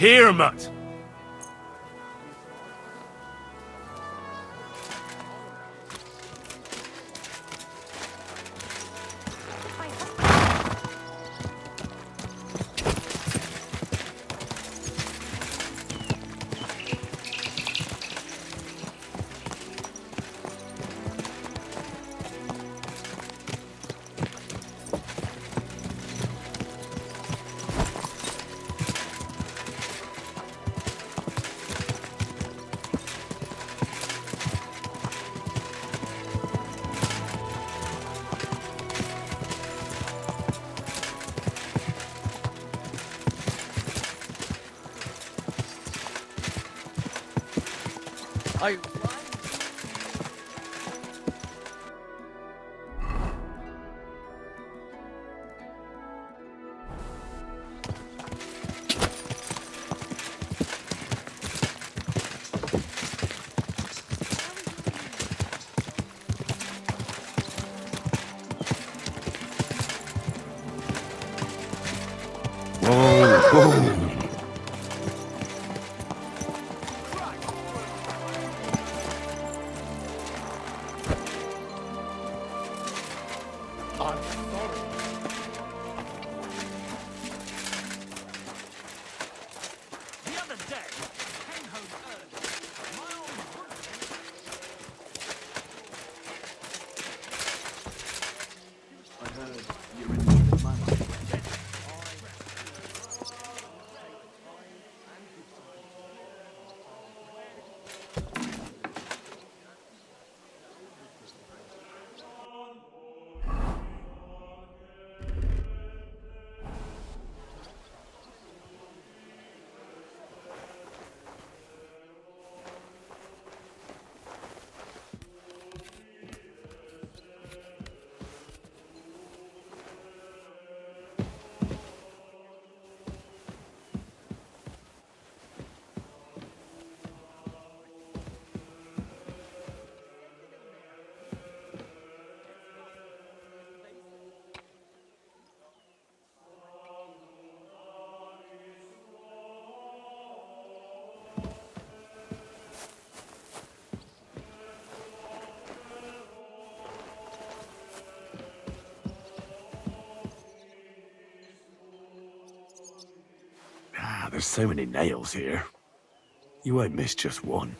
Hier, Mutt! I... There's so many nails here. You won't miss just one.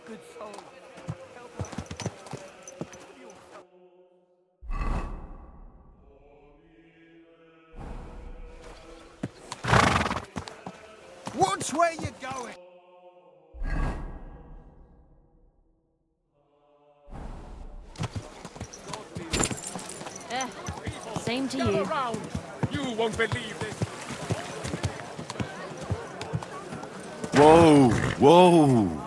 Good soul. Watch where you're going! Same to you. Around. You won't believe this. Whoa! Whoa!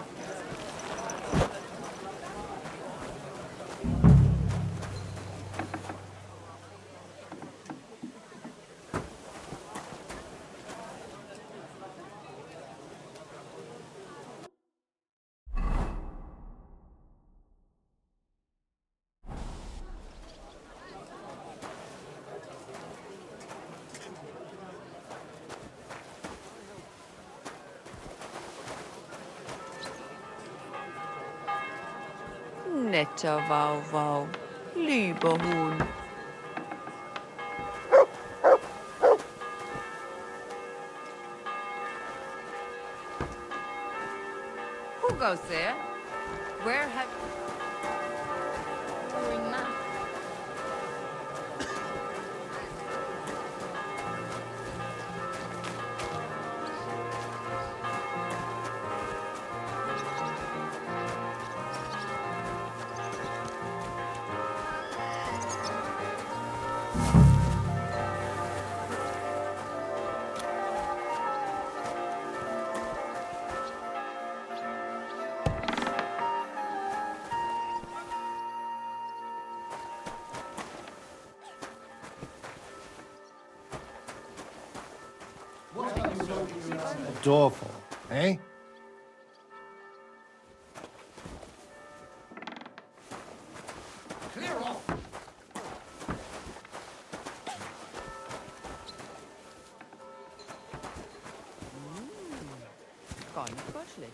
Netter Wauwau. Lieber Huhn. Who goes there? Where have... Doing math. A door for, eh? Clear off! Gar nicht koselig.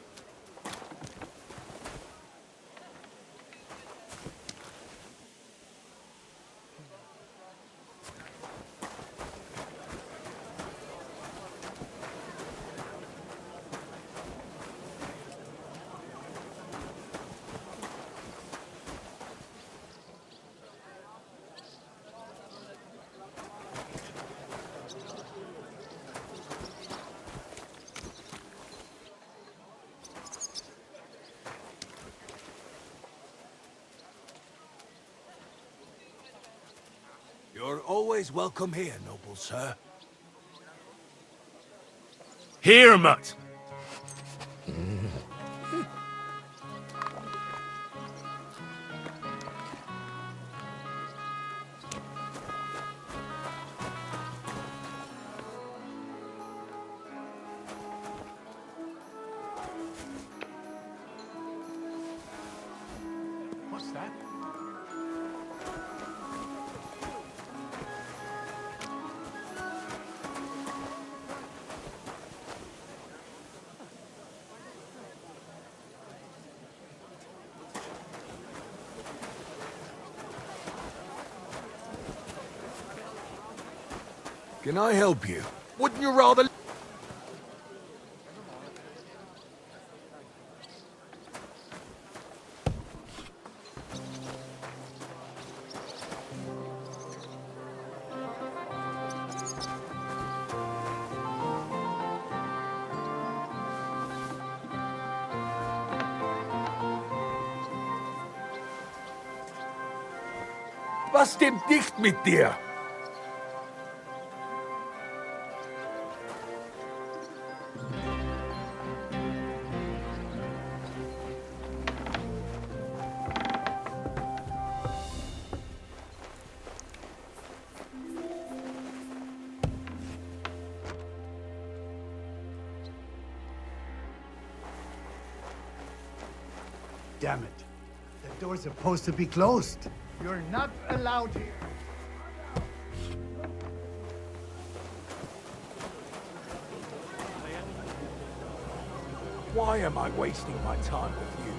You're always welcome here, noble sir. Here, mutt! What's that? Can I help you? Wouldn't you rather... Was stimmt nicht mit dir? Damn it. The door's supposed to be closed. You're not allowed here. Why am I wasting my time with you?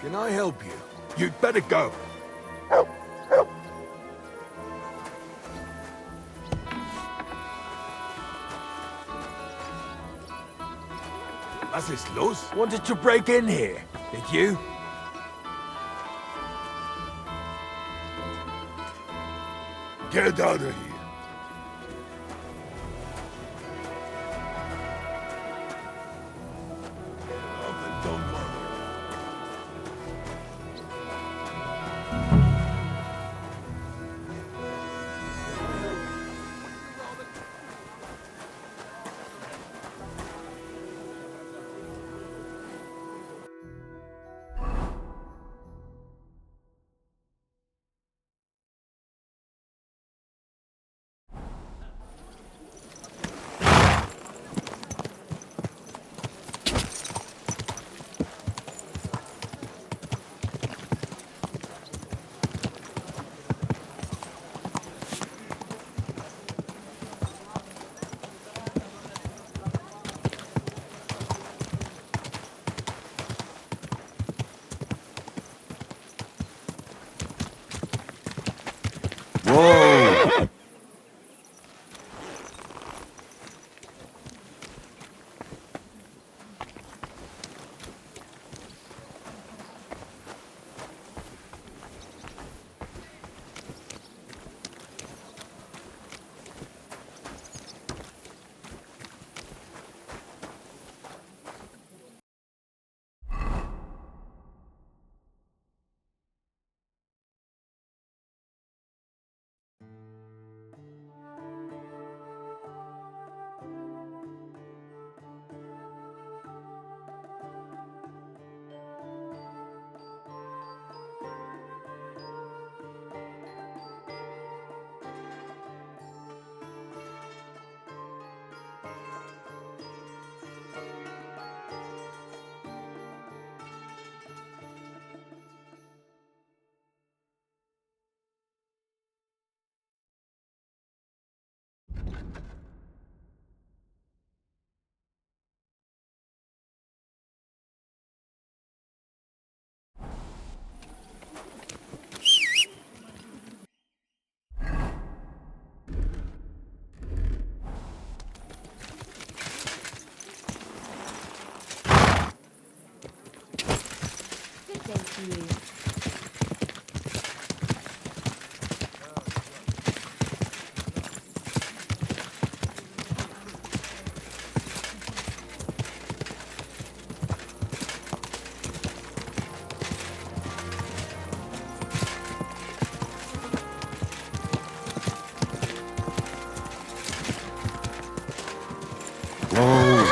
Can I help you? You'd better go. Was ist los? Wanted to break in here. Did you? Get out of here. Don't bother. Whoa!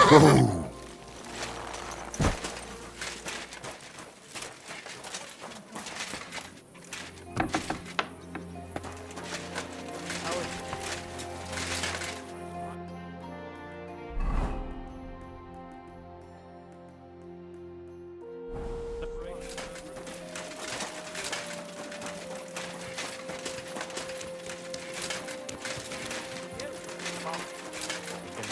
Whoa!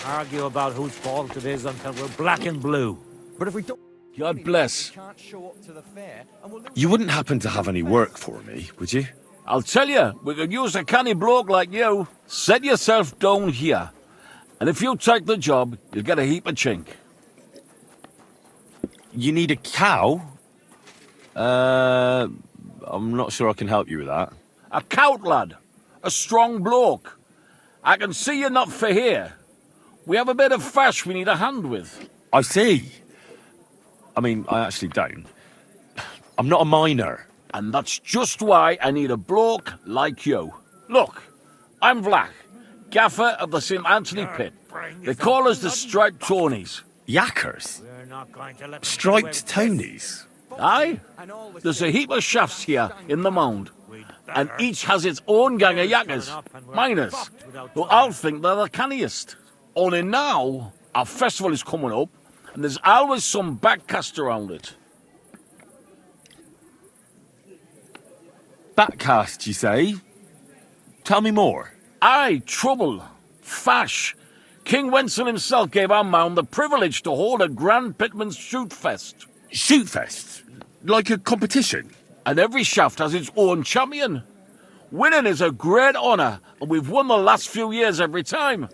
Argue about whose fault it is until we're black and blue. But if we don't... God bless. We can't show up to the fair, and we'll lose... You wouldn't happen to have any work for me, would you? I'll tell you, we could use a canny bloke like you. Set yourself down here. And if you take the job, you'll get a heap of chink. You need a cow? I'm not sure I can help you with that. A cout lad. A strong bloke. I can see you're not for here. We have a bit of fash we need a hand with. I see. I mean, I actually don't. I'm not a miner. And that's just why I need a bloke like you. Look, I'm Vlach, gaffer of the St. Anthony Pit. They call us the Striped Tonys. Yakkers? We're not going to let them Striped get away with Tonys? Aye? There's a heap of shafts here in the mound. And each has its own gang of yakkers, miners, who I'll think they're the canniest. Only now, our festival is coming up, and there's always some backcast around it. Backcast, you say? Tell me more. Aye, trouble. Fash. King Wenzel himself gave our mound the privilege to hold a grand pitman's shoot fest. Shoot fest? like a competition? And every shaft has its own champion. Winning is a great honour, and we've won the last few years every time.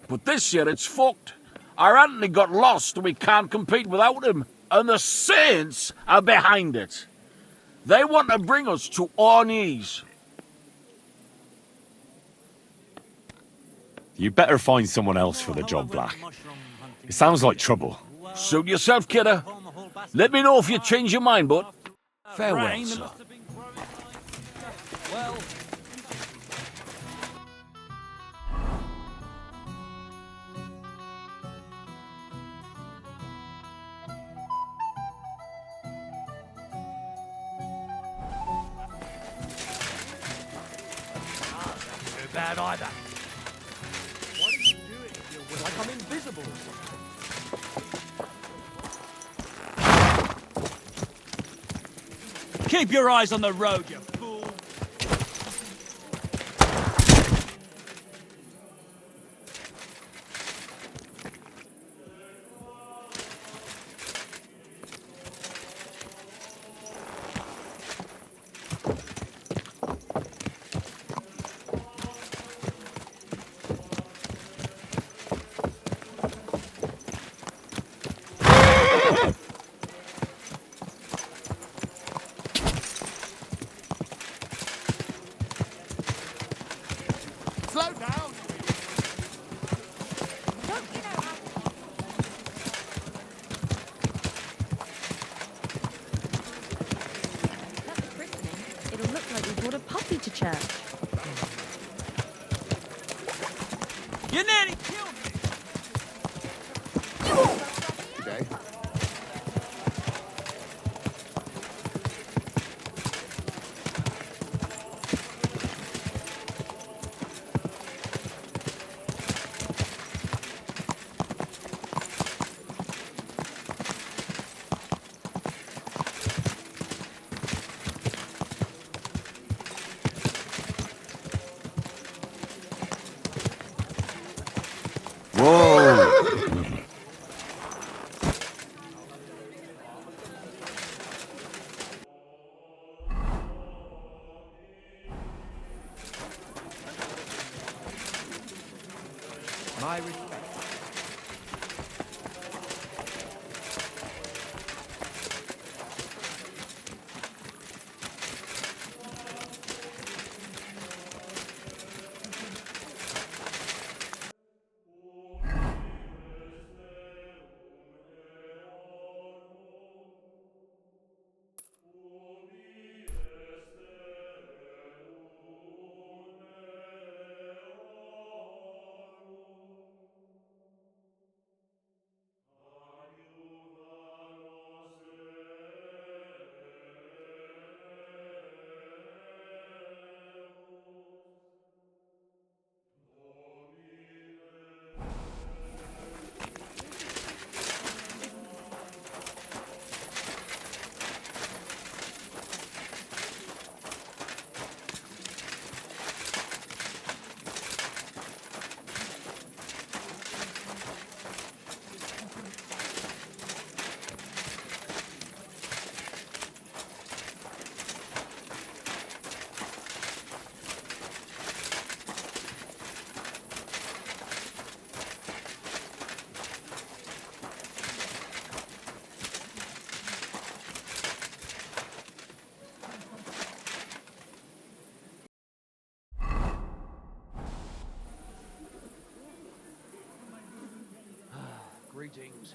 But this year it's fucked. Our Anthony got lost and we can't compete without him. And the Saints are behind it. They want to bring us to our knees. You better find someone else for the job, Black. It sounds like trouble. Suit yourself, kidder. Let me know if you change your mind, but farewell, sir. Well, too bad either. What are you doing? You're like I'm invisible. Keep your eyes on the road, you fool. Slow down. Don't you know how That's christening. It'll look like we brought a puppy to church. You nearly killed me. Okay. My respect. Greetings.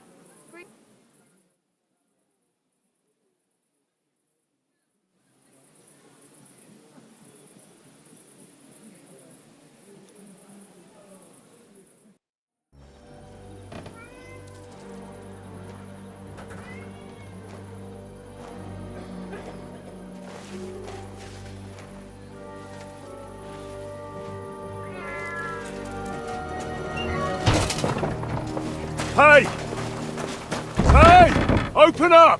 Hey! Hey! Open up!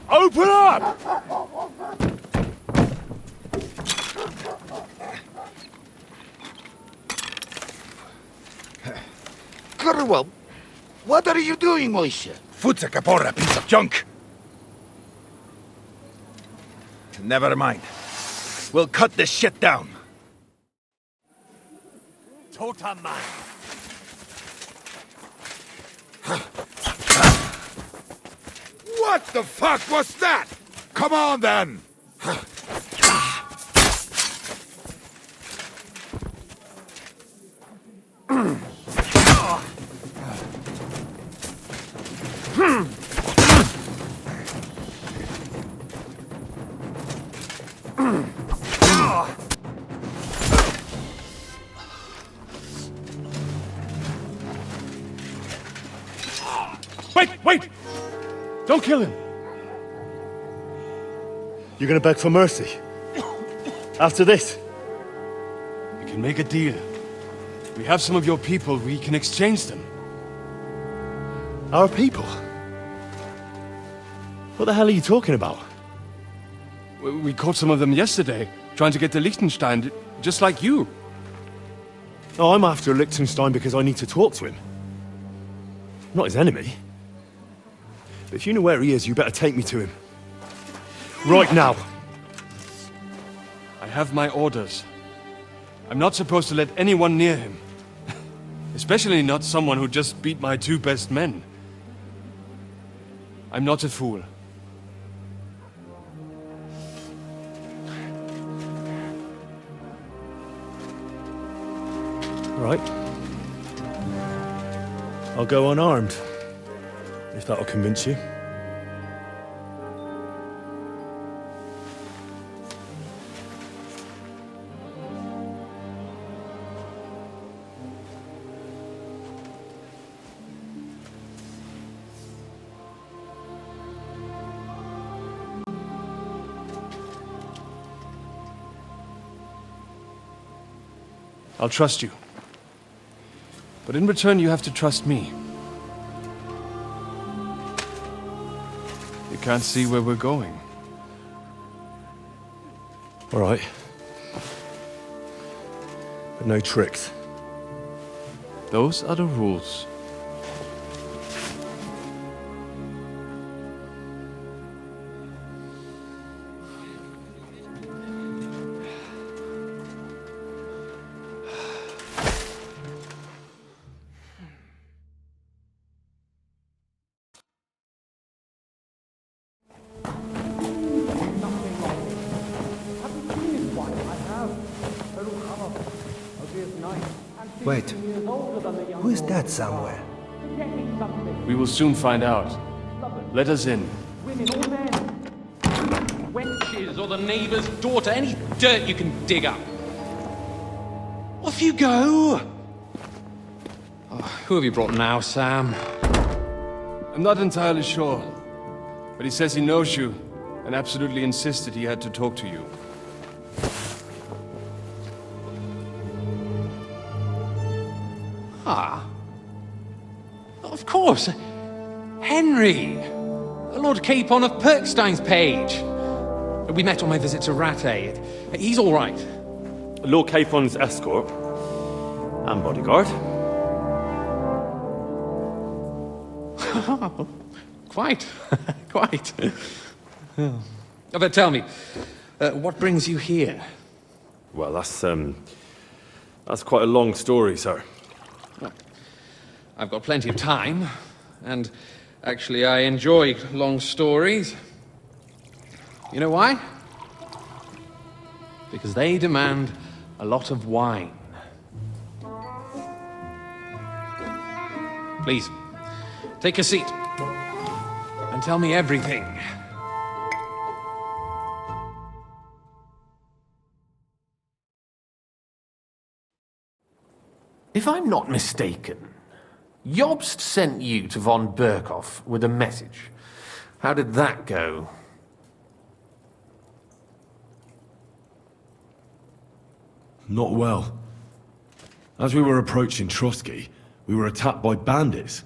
Open up! Curwell, what are you doing, Moishe? Foot's a caporra, piece of junk. Never mind. We'll cut this shit down. Totem man. What the fuck was that? Come on then! Wait! Don't kill him! You're gonna beg for mercy? After this? We can make a deal. We have some of your people, we can exchange them. Our people? What the hell are you talking about? We caught some of them yesterday, trying to get to Liechtenstein, just like you. Oh, I'm after Liechtenstein because I need to talk to him. I'm not his enemy. But if you know where he is, you better take me to him. Right now. I have my orders. I'm not supposed to let anyone near him. Especially not someone who just beat my 2 best men. I'm not a fool. Right. I'll go unarmed. If that'll convince you. I'll trust you. But in return, you have to trust me. You can't see where we're going. All right. But no tricks. Those are the rules. Wait. Who is that somewhere? We will soon find out. Let us in. Wenches or the neighbour's daughter, any dirt you can dig up. Off you go! Oh, who have you brought now, Sam? I'm not entirely sure. But he says he knows you, and absolutely insisted he had to talk to you. Ah. Of course. Henry. Lord Capon of Perkstein's page. We met on my visit to Rattay. He's all right. Lord Capon's escort. And bodyguard. Quite. Quite. But tell me, what brings you here? Well, that's quite a long story, sir. Well, I've got plenty of time, and actually I enjoy long stories. You know why? Because they demand a lot of wine. Please, take a seat and tell me everything. If I'm not mistaken, Jobst sent you to von Berkhoff with a message. How did that go? Not well. As we were approaching Trotsky, we were attacked by bandits.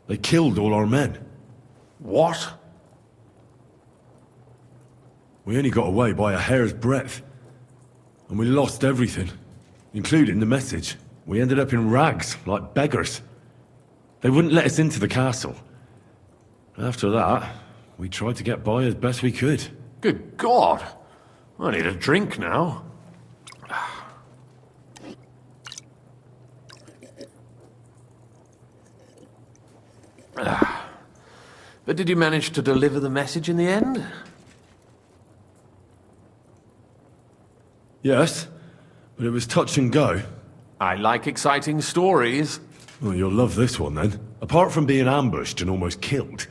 They killed all our men. What? We only got away by a hair's breadth. And we lost everything, including the message. We ended up in rags, like beggars. They wouldn't let us into the castle. After that, we tried to get by as best we could. Good God. I need a drink now. But did you manage to deliver the message in the end? Yes, but it was touch and go. I like exciting stories. Well, you'll love this one then. Apart from being ambushed and almost killed,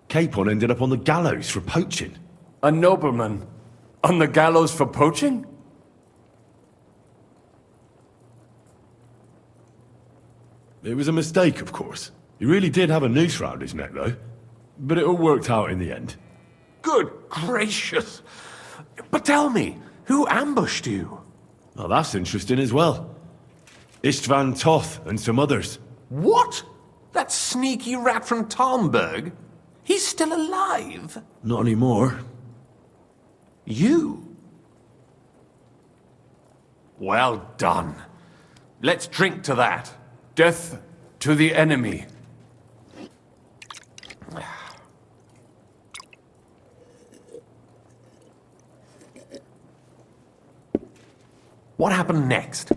Capon ended up on the gallows for poaching. A nobleman? On the gallows for poaching? It was a mistake, of course. He really did have a noose round his neck, though. But it all worked out in the end. Good gracious. But tell me, who ambushed you? Well, that's interesting as well. Istvan Toth and some others. What? That sneaky rat from Talmberg? He's still alive? Not anymore. You? Well done. Let's drink to that. Death to the enemy. What happened next?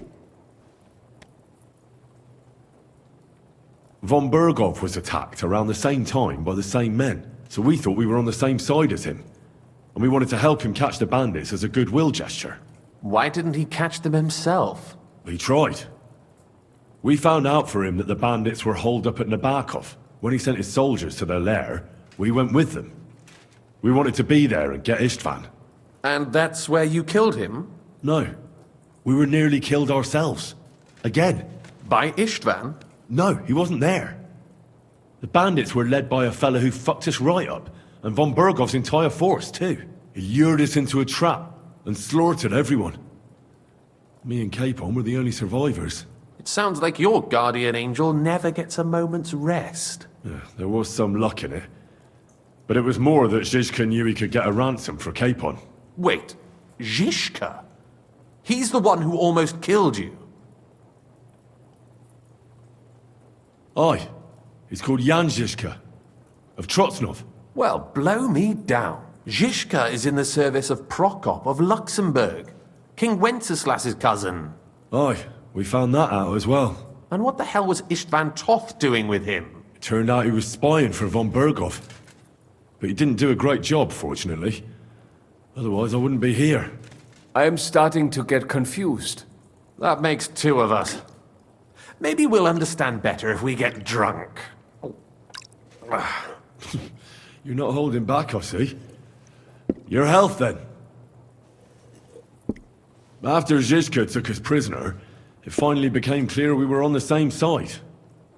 Von Berghoff was attacked around the same time by the same men, so we thought we were on the same side as him. And we wanted to help him catch the bandits as a goodwill gesture. Why didn't he catch them himself? He tried. We found out for him that the bandits were holed up at Nabokov. When he sent his soldiers to their lair, we went with them. We wanted to be there and get Istvan. And that's where you killed him? No. We were nearly killed ourselves. Again. By Istvan? No, he wasn't there. The bandits were led by a fellow who fucked us right up, and von Bergov's entire force, too. He lured us into a trap and slaughtered everyone. Me and Capon were the only survivors. It sounds like your guardian angel never gets a moment's rest. Yeah, there was some luck in it. But it was more that Zizka knew he could get a ransom for Capon. Wait, Zizka? He's the one who almost killed you. Aye. He's called Jan Zizka, of Trotsnov. Well, blow me down. Zizka is in the service of Prokop of Luxembourg, King Wenceslas's cousin. Aye, we found that out as well. And what the hell was Istvan Toth doing with him? It turned out he was spying for von Berghoff. But he didn't do a great job, fortunately. Otherwise, I wouldn't be here. I am starting to get confused. That makes two of us. Maybe we'll understand better if we get drunk. You're not holding back, I see. Your health, then. After Zizka took us prisoner, it finally became clear we were on the same side.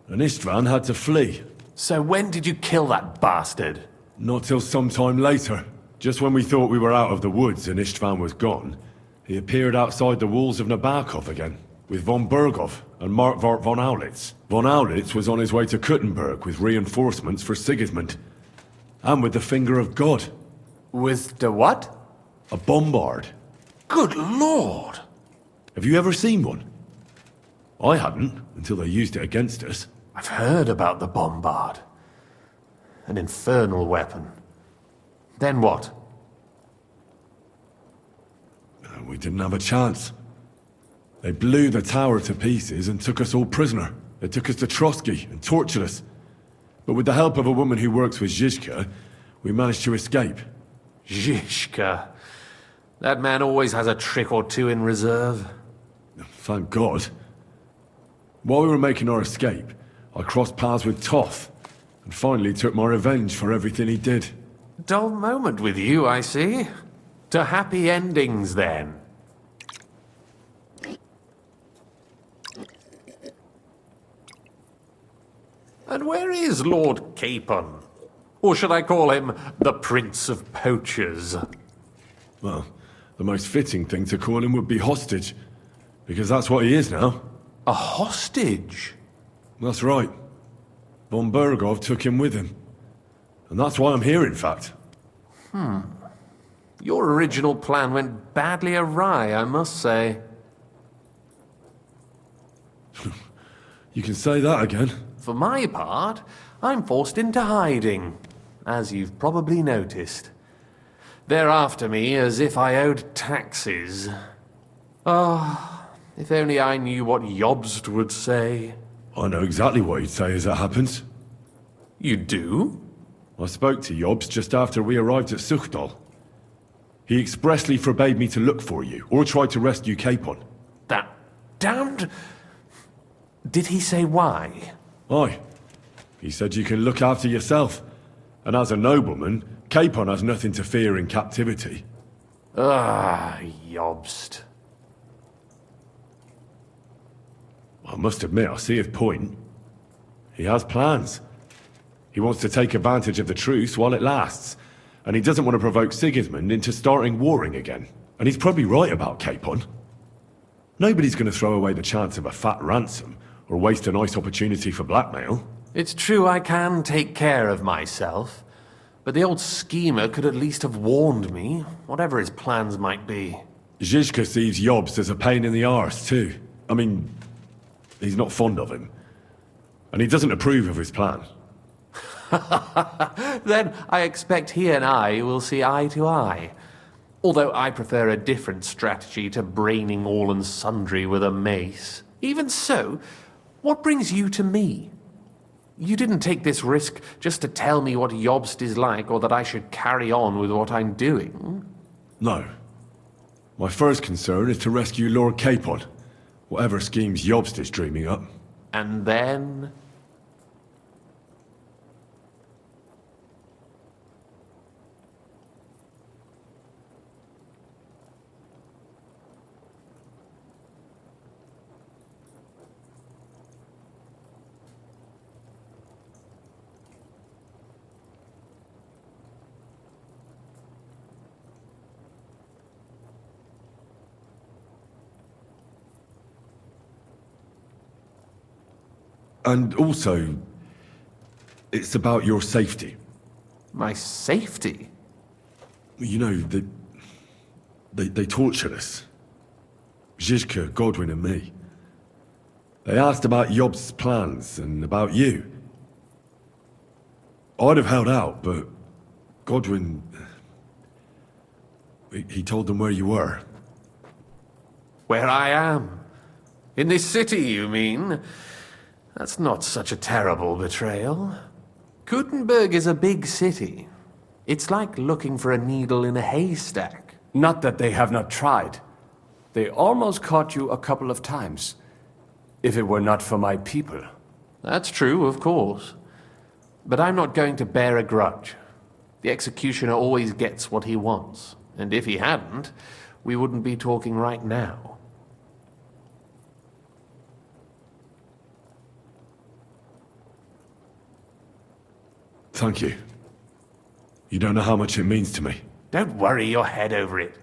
And Istvan had to flee. So when did you kill that bastard? Not till some time later. Just when we thought we were out of the woods and Istvan was gone, he appeared outside the walls of Nabokov again, with von Berghoff and Markvart von Aulitz. Von Aulitz was on his way to Kuttenberg with reinforcements for Sigismund. And with the finger of God. With the what? A bombard. Good lord! Have you ever seen one? I hadn't, until they used it against us. I've heard about the bombard. An infernal weapon. Then what? We didn't have a chance. They blew the tower to pieces and took us all prisoner. They took us to Trotsky and tortured us. But with the help of a woman who works with Zizka, we managed to escape. Zizka. That man always has a trick or two in reserve. Thank God. While we were making our escape, I crossed paths with Toth, and finally took my revenge for everything he did. Dull moment with you, I see. To happy endings, then. And where is Lord Capon? Or should I call him the Prince of Poachers? Well, the most fitting thing to call him would be hostage, because that's what he is now. A hostage? That's right. Von Berghoff took him with him. And that's why I'm here, in fact. Your original plan went badly awry, I must say. You can say that again. For my part, I'm forced into hiding, as you've probably noticed. They're after me as if I owed taxes. Ah, if only I knew what Jobst would say. I know exactly what he'd say as it happens. You do? I spoke to Jobs just after we arrived at Suchdal. He expressly forbade me to look for you, or try to rescue Capon. That damned... Did he say why? Aye. He said you can look after yourself. And as a nobleman, Capon has nothing to fear in captivity. Ah, Jobst. I must admit, I see his point. He has plans. He wants to take advantage of the truce while it lasts. And he doesn't want to provoke Sigismund into starting warring again. And he's probably right about Capon. Nobody's going to throw away the chance of a fat ransom, or waste a nice opportunity for blackmail. It's true I can take care of myself, but the old schemer could at least have warned me, whatever his plans might be. Zizka sees Jobst as a pain in the arse, too. I mean, he's not fond of him. And he doesn't approve of his plan. Then I expect he and I will see eye to eye. Although I prefer a different strategy to braining all and sundry with a mace. Even so, what brings you to me? You didn't take this risk just to tell me what Jobst is like, or that I should carry on with what I'm doing. No. My first concern is to rescue Lord Capon, whatever schemes Jobst is dreaming up. And then... And also, it's about your safety. My safety? You know, they tortured us. Zizka, Godwin and me. They asked about Jobst's plans and about you. I'd have held out, but Godwin... He told them where you were. Where I am? In this city, you mean? That's not such a terrible betrayal. Gutenberg is a big city. It's like looking for a needle in a haystack. Not that they have not tried. They almost caught you a couple of times. If it were not for my people. That's true, of course. But I'm not going to bear a grudge. The executioner always gets what he wants. And if he hadn't, we wouldn't be talking right now. Thank you. You don't know how much it means to me. Don't worry your head over it.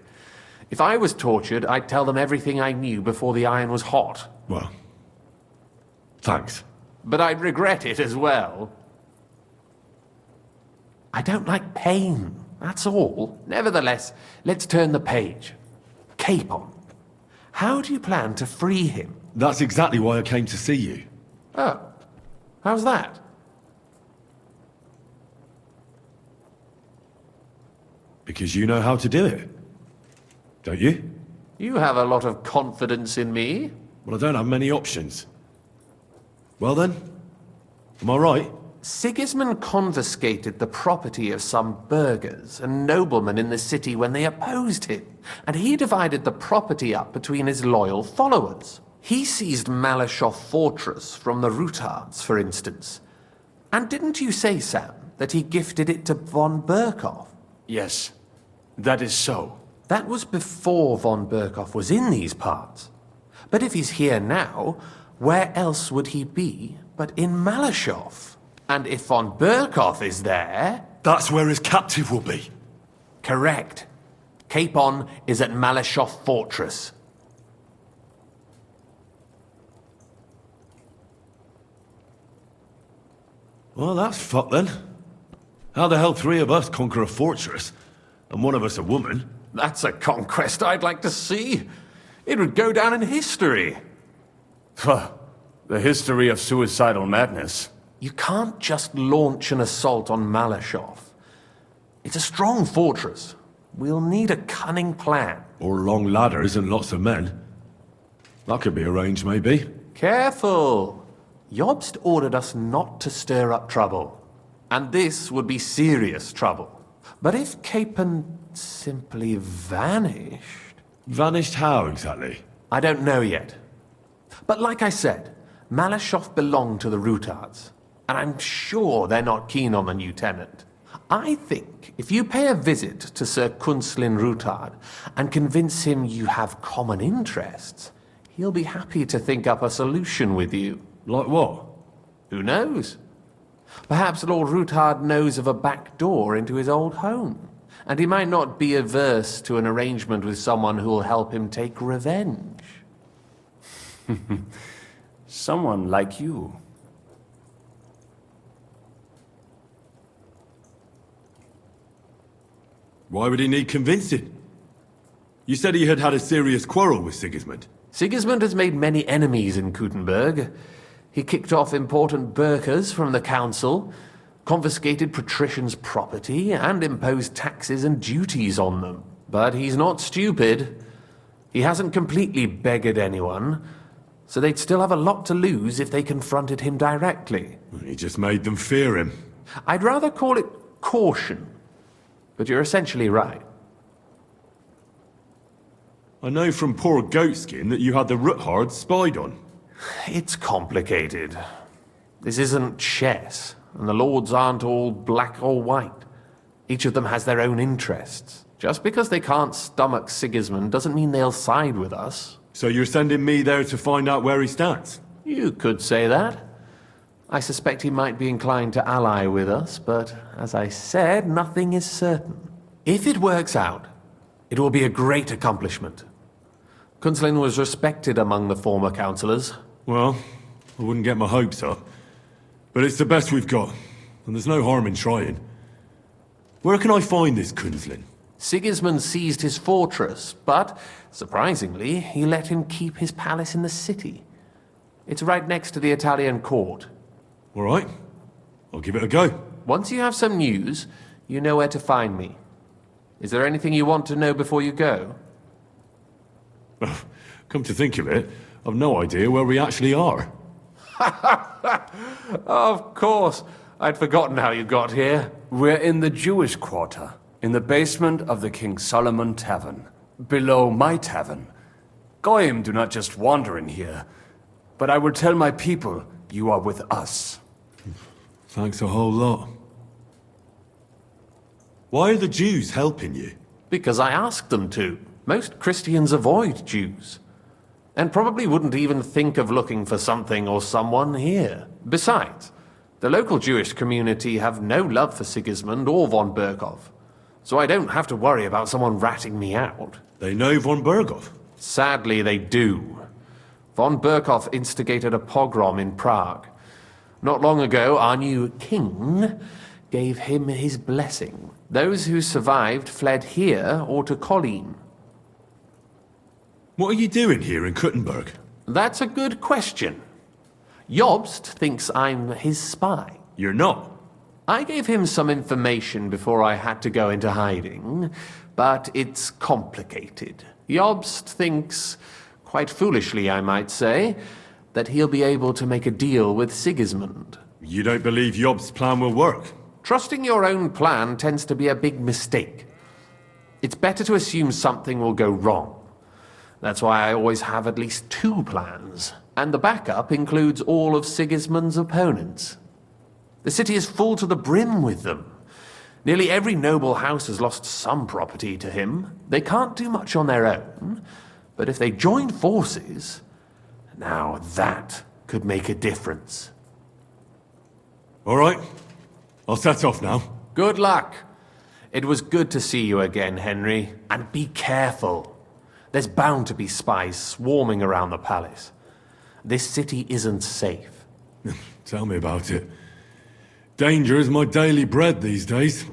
If I was tortured, I'd tell them everything I knew before the iron was hot. Well, thanks. But I'd regret it as well. I don't like pain, that's all. Nevertheless, let's turn the page. Capon. How do you plan to free him? That's exactly why I came to see you. Oh, how's that? Because you know how to do it. Don't you? You have a lot of confidence in me. Well, I don't have many options. Well then, am I right? Sigismund confiscated the property of some burghers and noblemen in the city when they opposed him, and he divided the property up between his loyal followers. He seized Malashov Fortress from the Rutards, for instance. And didn't you say, Sam, that he gifted it to von Berkhoff? Yes, that is so. That was before von Berkhoff was in these parts. But if he's here now, where else would he be but in Malashov? And if von Berkhoff is there... That's where his captive will be. Correct. Capon is at Malashov Fortress. Well, that's fucked then. How the hell three of us conquer a fortress, and one of us a woman? That's a conquest I'd like to see. It would go down in history. The history of suicidal madness. You can't just launch an assault on Malashov. It's a strong fortress, We'll need a cunning plan. Or long ladders and lots of men. That could be arranged, maybe. Careful! Jobst ordered us not to stir up trouble. And this would be serious trouble. But if Capon simply vanished... Vanished how, exactly? I don't know yet. But like I said, Malashov belonged to the Rutards. And I'm sure they're not keen on the new tenant. I think if you pay a visit to Sir Kunslin Rutard and convince him you have common interests, he'll be happy to think up a solution with you. Like what? Who knows? Perhaps Lord Rutard knows of a back door into his old home, and he might not be averse to an arrangement with someone who'll help him take revenge. Someone like you. Why would he need convincing? You said he had had a serious quarrel with Sigismund. Sigismund has made many enemies in Kuttenberg. He kicked off important burghers from the council, confiscated patricians' property, and imposed taxes and duties on them. But he's not stupid. He hasn't completely beggared anyone, so they'd still have a lot to lose if they confronted him directly. He just made them fear him. I'd rather call it caution, but you're essentially right. I know from poor Goatskin that you had the Ruthards spied on. It's complicated. This isn't chess, and the lords aren't all black or white. Each of them has their own interests. Just because they can't stomach Sigismund doesn't mean they'll side with us. So you're sending me there to find out where he stands? You could say that. I suspect he might be inclined to ally with us, but as I said, nothing is certain. If it works out, it will be a great accomplishment. Kunslin was respected among the former councillors. Well, I wouldn't get my hopes up. But it's the best we've got, and there's no harm in trying. Where can I find this Kunslin? Sigismund seized his fortress, but, surprisingly, he let him keep his palace in the city. It's right next to the Italian court. All right. I'll give it a go. Once you have some news, you know where to find me. Is there anything you want to know before you go? Come to think of it, I've no idea where we actually are. Of course. I'd forgotten how you got here. We're in the Jewish quarter, in the basement of the King Solomon Tavern, below my tavern. Goyim do not just wander in here, but I will tell my people you are with us. Thanks a whole lot. Why are the Jews helping you? Because I asked them to. Most Christians avoid Jews, and probably wouldn't even think of looking for something or someone here. Besides, the local Jewish community have no love for Sigismund or von Berkov, so I don't have to worry about someone ratting me out. They know von Berkov? Sadly, they do. Von Berkov instigated a pogrom in Prague. Not long ago, our new king gave him his blessing. Those who survived fled here or to Kolin. What are you doing here in Kuttenberg? That's a good question. Jobst thinks I'm his spy. You're not. I gave him some information before I had to go into hiding, but it's complicated. Jobst thinks, quite foolishly I might say, that he'll be able to make a deal with Sigismund. You don't believe Jobst's plan will work? Trusting your own plan tends to be a big mistake. It's better to assume something will go wrong. That's why I always have at least 2 plans, and the backup includes all of Sigismund's opponents. The city is full to the brim with them. Nearly every noble house has lost some property to him. They can't do much on their own, but if they join forces, now that could make a difference. All right. I'll set off now. Good luck. It was good to see you again, Henry. And be careful. There's bound to be spies swarming around the palace. This city isn't safe. Tell me about it. Danger is my daily bread these days.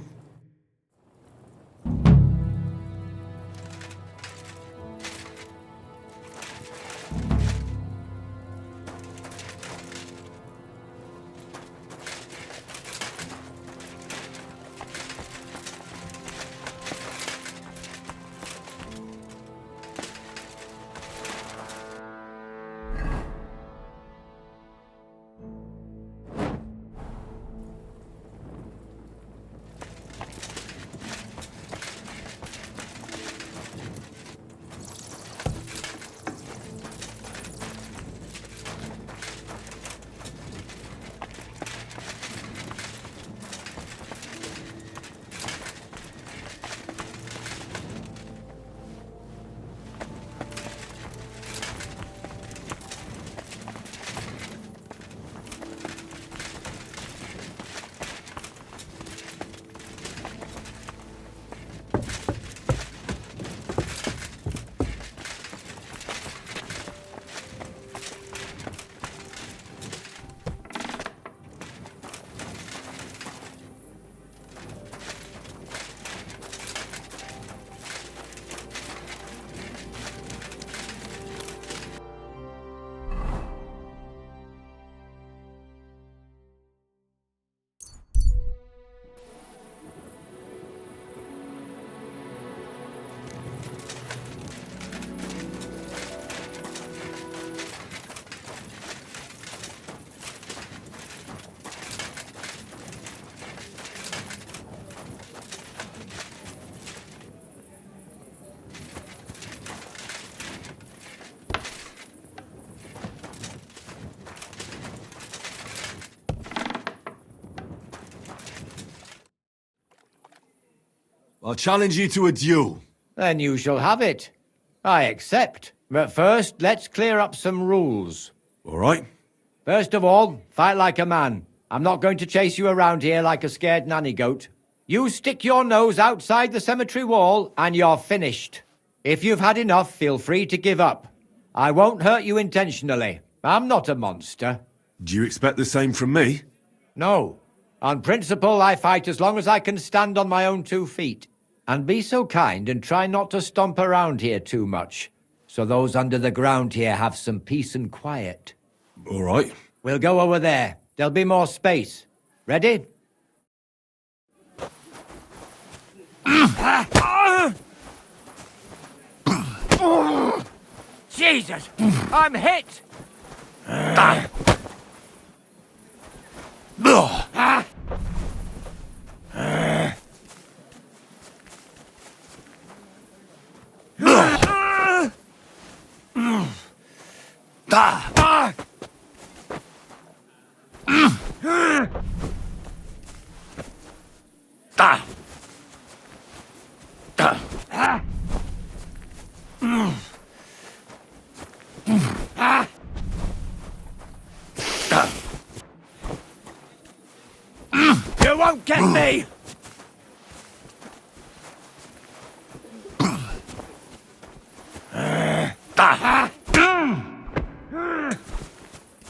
I'll challenge you to a duel. Then you shall have it. I accept. But first, let's clear up some rules. All right. First of all, fight like a man. I'm not going to chase you around here like a scared nanny goat. You stick your nose outside the cemetery wall, and you're finished. If you've had enough, feel free to give up. I won't hurt you intentionally. I'm not a monster. Do you expect the same from me? No. On principle, I fight as long as I can stand on my own 2 feet. And be so kind and try not to stomp around here too much, so those under the ground here have some peace and quiet. All right. We'll go over there. There'll be more space. Ready? Jesus! I'm hit! You won't get me!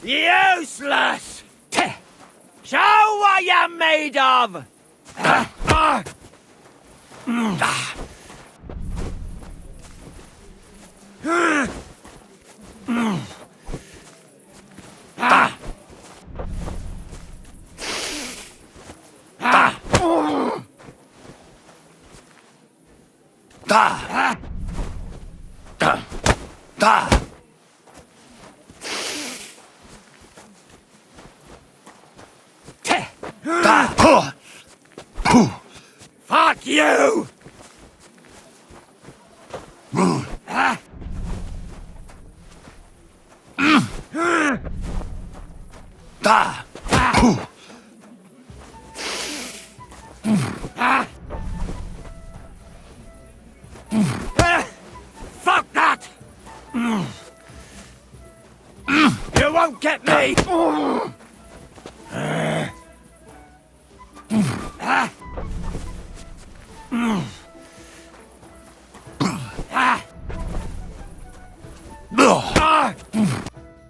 Useless! Show what you're made of! Fuck you! Fuck that! You won't get me!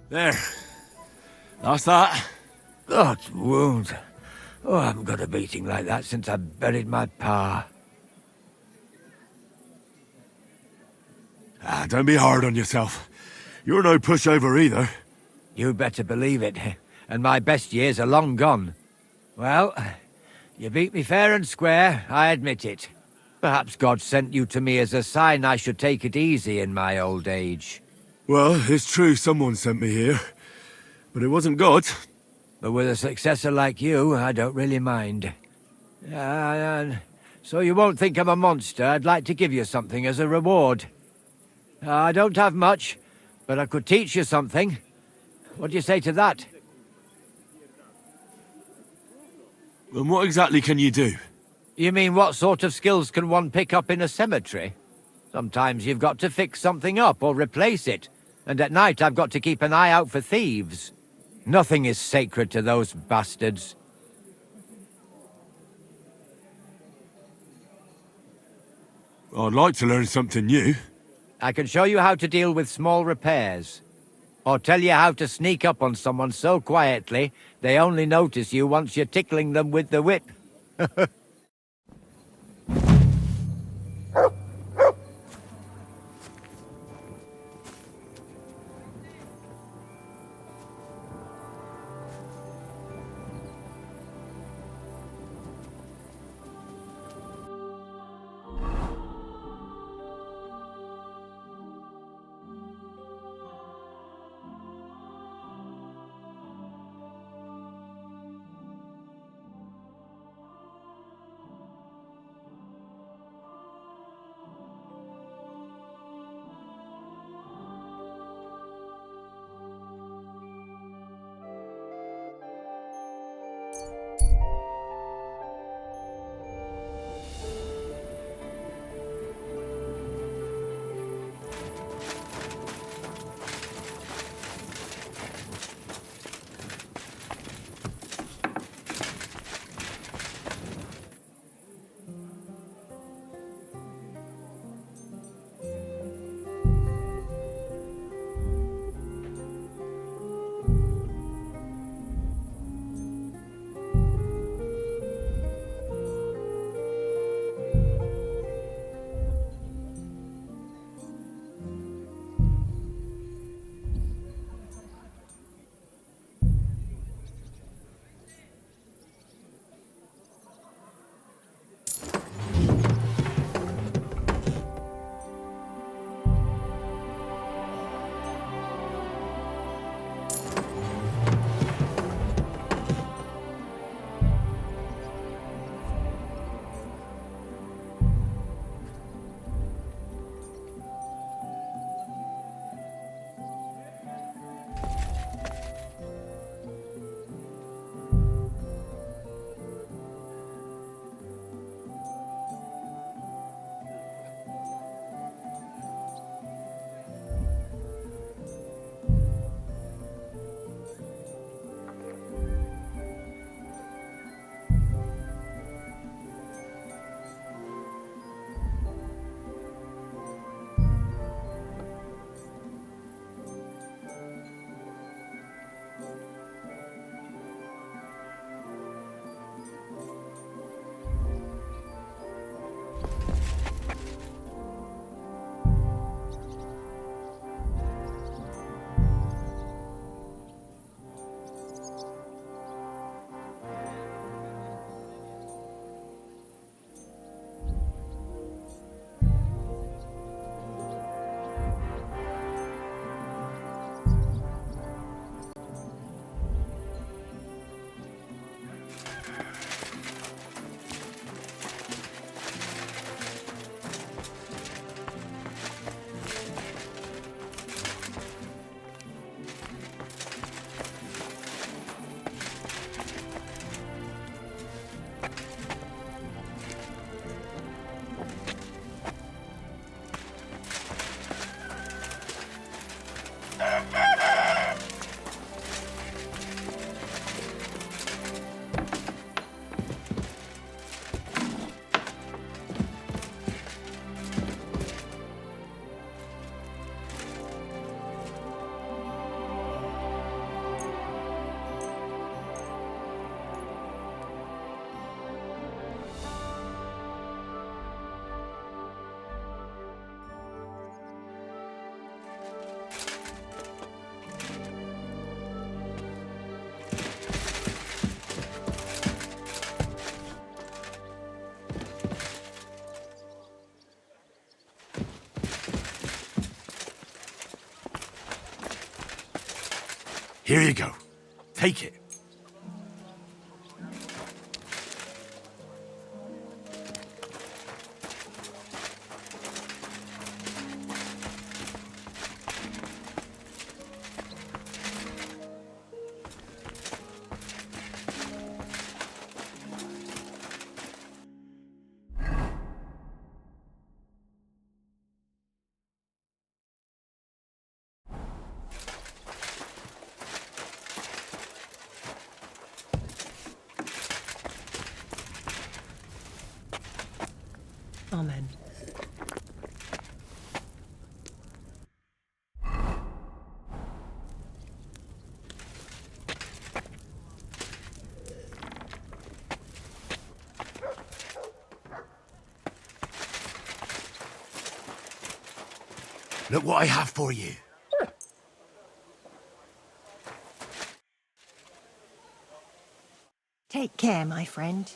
There. That's that. That wound. Oh, I haven't got a beating like that since I buried my pa. Don't be hard on yourself. You're no pushover either. You better believe it. And my best years are long gone. Well, you beat me fair and square, I admit it. Perhaps God sent you to me as a sign I should take it easy in my old age. Well, it's true someone sent me here. But it wasn't God. But with a successor like you, I don't really mind. So you won't think I'm a monster. I'd like to give you something as a reward. I don't have much, but I could teach you something. What do you say to that? And what exactly can you do? You mean what sort of skills can one pick up in a cemetery? Sometimes you've got to fix something up or replace it. And at night I've got to keep an eye out for thieves. Nothing is sacred to those bastards. I'd like to learn something new. I can show you how to deal with small repairs. Or tell you how to sneak up on someone so quietly, they only notice you once you're tickling them with the whip. Here you go. Take it. Amen. Look what I have for you. Take care, my friend.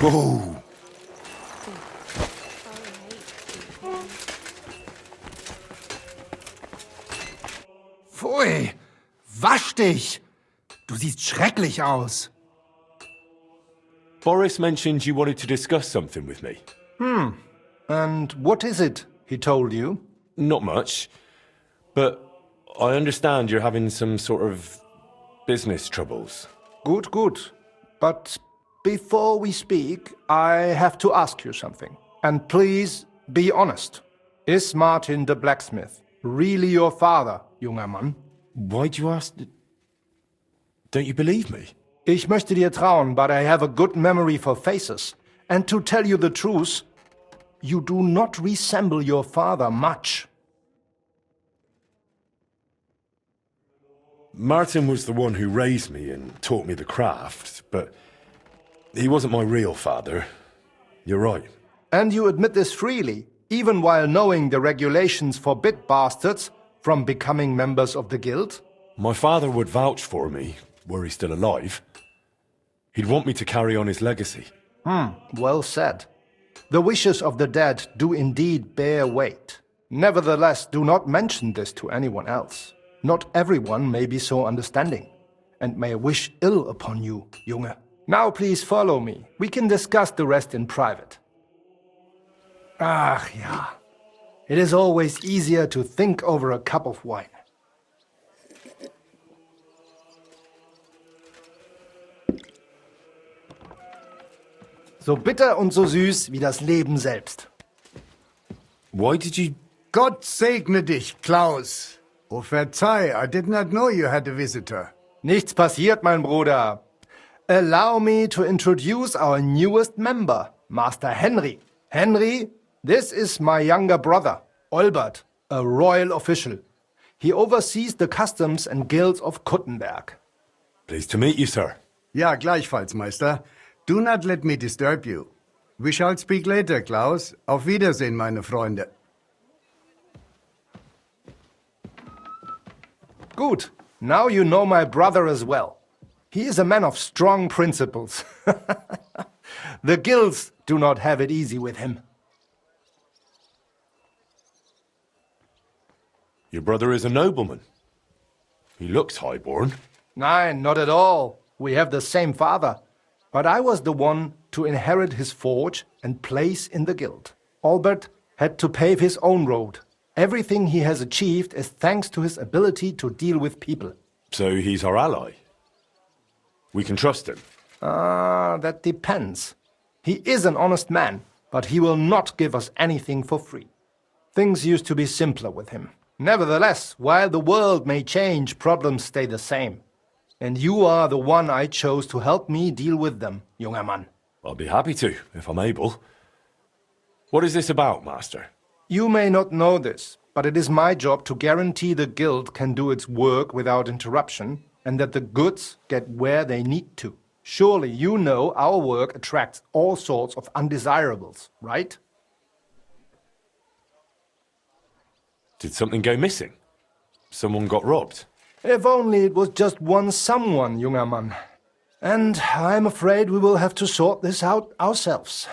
Whoa! Pfui! Wasch dich! Du siehst schrecklich aus. Boris mentioned you wanted to discuss something with me. And what is it he told you? Not much, but I understand you're having some sort of business troubles. Good, good. But before we speak, I have to ask you something. And please be honest. Is Martin the blacksmith really your father, junger Mann? Why'd you ask? Don't you believe me? Ich möchte dir trauen, but I have a good memory for faces. And to tell you the truth, you do not resemble your father much. Martin was the one who raised me and taught me the craft, but he wasn't my real father. You're right. And you admit this freely, even while knowing the regulations forbid bastards from becoming members of the guild? My father would vouch for me, were he still alive. He'd want me to carry on his legacy. Well said. The wishes of the dead do indeed bear weight. Nevertheless, do not mention this to anyone else. Not everyone may be so understanding, and may wish ill upon you, Junge. Now please follow me. We can discuss the rest in private. Ach ja. It is always easier to think over a cup of wine. So bitter und so süß wie das Leben selbst. Why did you... Gott segne dich, Klaus. Oh, verzeih, I did not know you had a visitor. Nichts passiert, mein Bruder. Allow me to introduce our newest member, Master Henry. Henry, this is my younger brother, Olbert, a royal official. He oversees the customs and guilds of Kuttenberg. Pleased to meet you, sir. Ja, gleichfalls, Meister. Do not let me disturb you. We shall speak later, Klaus. Auf Wiedersehen, meine Freunde. Good. Now you know my brother as well. He is a man of strong principles. The guilds do not have it easy with him. Your brother is a nobleman. He looks highborn. Nein, not at all. We have the same father. But I was the one to inherit his forge and place in the guild. Albert had to pave his own road. Everything he has achieved is thanks to his ability to deal with people. So he's our ally. We can trust him. That depends. He is an honest man, but he will not give us anything for free. Things used to be simpler with him. Nevertheless, while the world may change, problems stay the same. And you are the one I chose to help me deal with them, junger Mann. I'll be happy to, if I'm able. What is this about, Master? You may not know this, but it is my job to guarantee the guild can do its work without interruption, and that the goods get where they need to. Surely you know our work attracts all sorts of undesirables, right? Did something go missing? Someone got robbed? If only it was just one someone, junger Mann. And I'm afraid we will have to sort this out ourselves.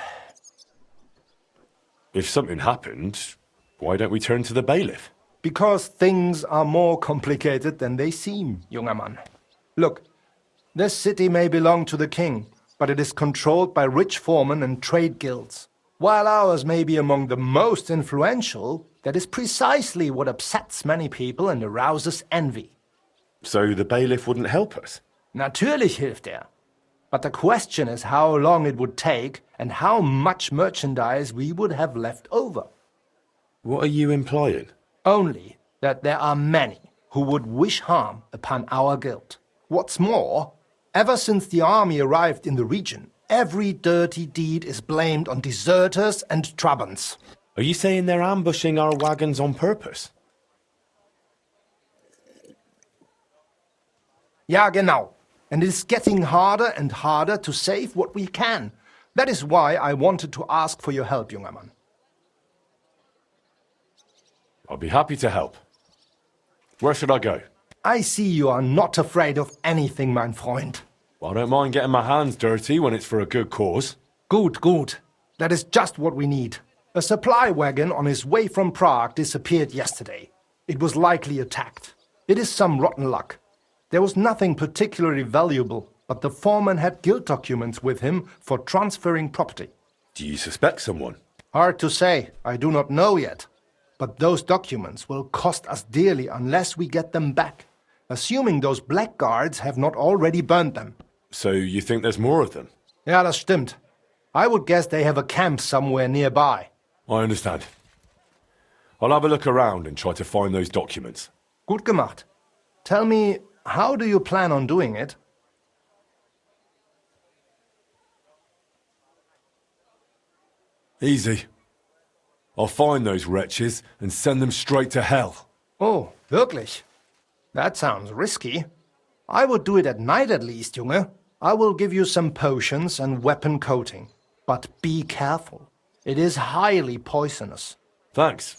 If something happened, why don't we turn to the bailiff? Because things are more complicated than they seem, junger Mann. Look, this city may belong to the king, but it is controlled by rich foremen and trade guilds. While ours may be among the most influential, that is precisely what upsets many people and arouses envy. So the bailiff wouldn't help us? Natürlich hilft er. But the question is how long it would take and how much merchandise we would have left over. What are you implying? Only that there are many who would wish harm upon our guild. What's more, ever since the army arrived in the region, every dirty deed is blamed on deserters and Trabants. Are you saying they're ambushing our wagons on purpose? Ja, genau. And it is getting harder and harder to save what we can. That is why I wanted to ask for your help, junger Mann. I'll be happy to help. Where should I go? I see you are not afraid of anything, mein Freund. Well, I don't mind getting my hands dirty when it's for a good cause. Good, good. That is just what we need. A supply wagon on his way from Prague disappeared yesterday. It was likely attacked. It is some rotten luck. There was nothing particularly valuable, but the foreman had guild documents with him for transferring property. Do you suspect someone? Hard to say. I do not know yet. But those documents will cost us dearly unless we get them back, assuming those blackguards have not already burned them. So you think there's more of them? Ja, das stimmt. I would guess they have a camp somewhere nearby. I understand. I'll have a look around and try to find those documents. Gut gemacht. Tell me, how do you plan on doing it? Easy. I'll find those wretches and send them straight to hell. Oh, wirklich? That sounds risky. I would do it at night at least, Junge. I will give you some potions and weapon coating. But be careful. It is highly poisonous. Thanks.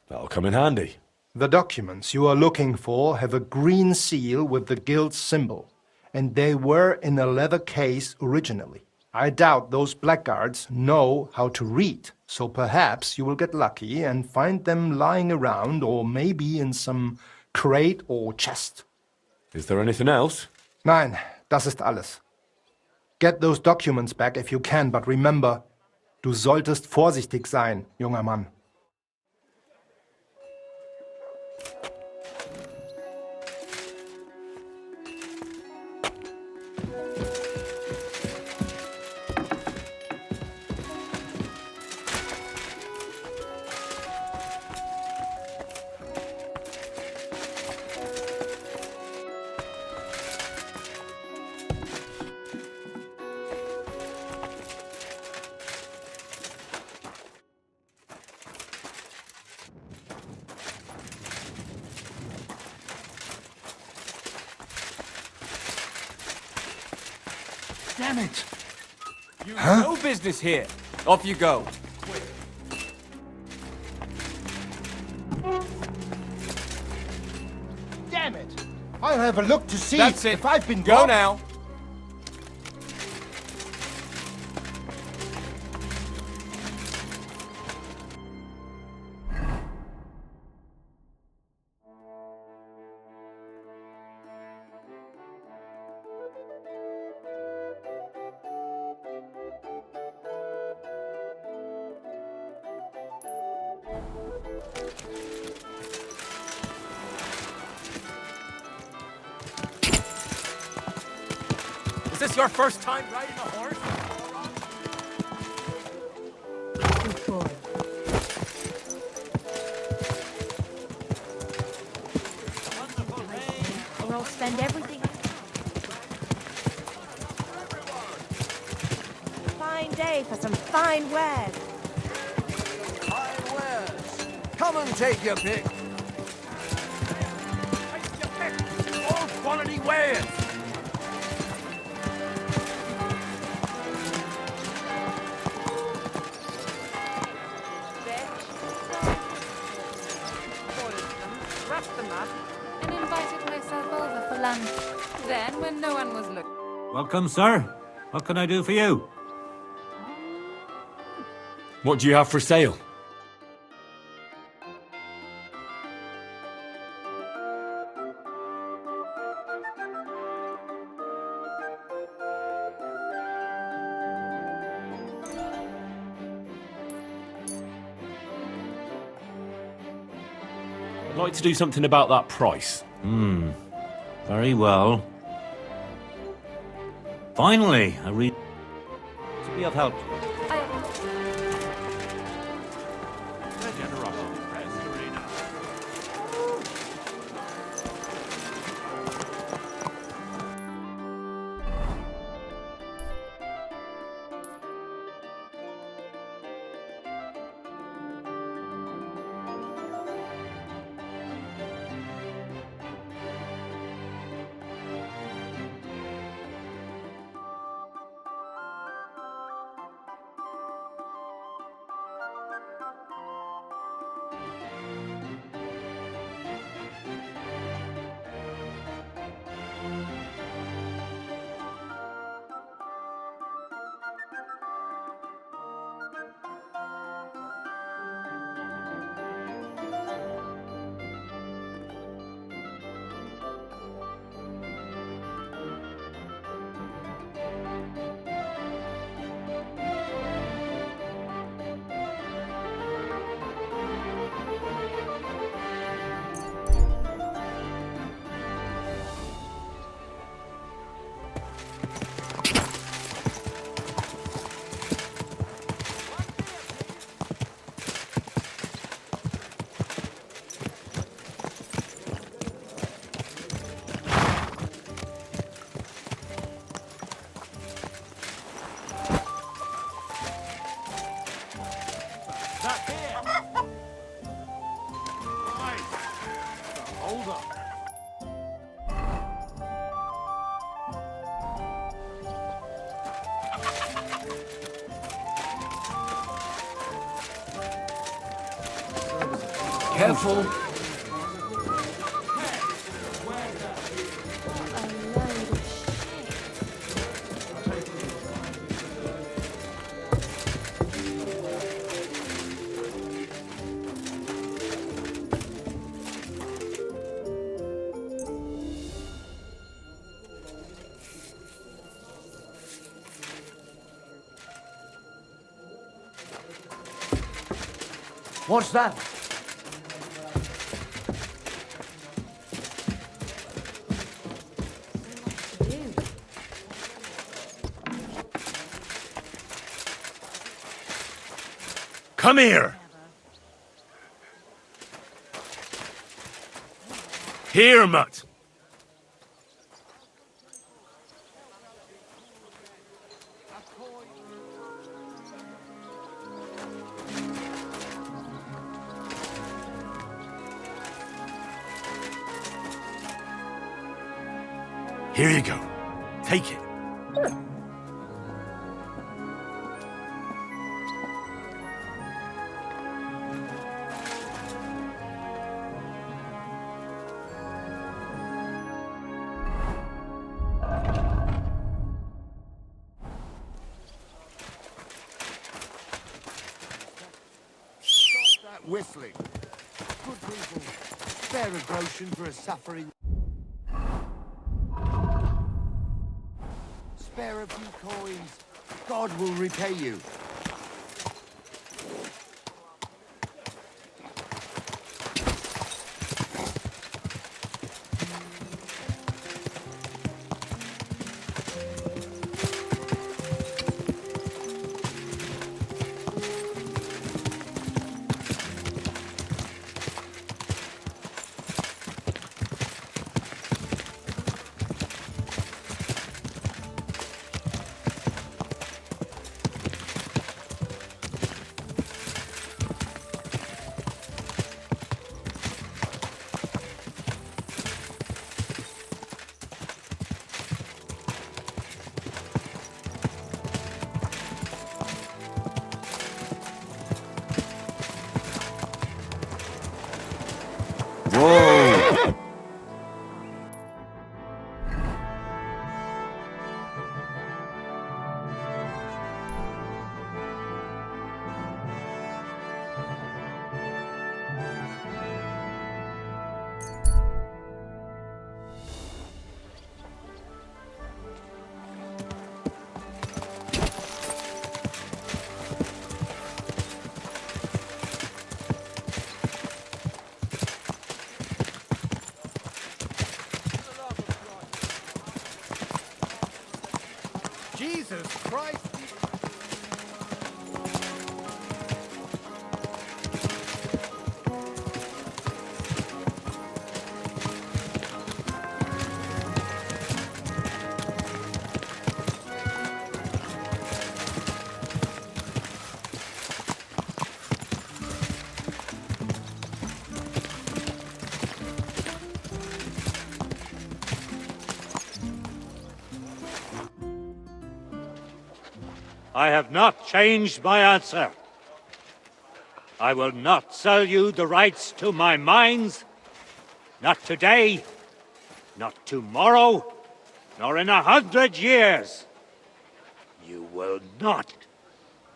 That'll come in handy. The documents you are looking for have a green seal with the guild's symbol, and they were in a leather case originally. I doubt those blackguards know how to read, so perhaps you will get lucky and find them lying around or maybe in some crate or chest. Is there anything else? Nein, das ist alles. Get those documents back if you can, but remember, du solltest vorsichtig sein, junger Mann. Damn it! You've no business here. Off you go. Damn it! I'll have a look to see That's it. if I've been Go robbed. now. Is this your first time riding a horse? Good boy. Or I'll spend everything. Fine day for some fine wares. Fine wares. Come and take your pick. Take your pick. All quality wares. Wrapped them up and invited myself over for lunch. Then, when no one was looking. Welcome, sir. What can I do for you? What do you have for sale? I'd like to do something about that price. Very well. Finally, I read to be of help. Careful. What's that? Come here! Here, mutt! Here you go. Take it. Roughly. Good people, spare a groschen for a suffering. Spare a few coins. God will repay you. Whoa! Jesus Christ! I have not changed my answer. I will not sell you the rights to my mines. Not today, not tomorrow, nor in 100 years. You will not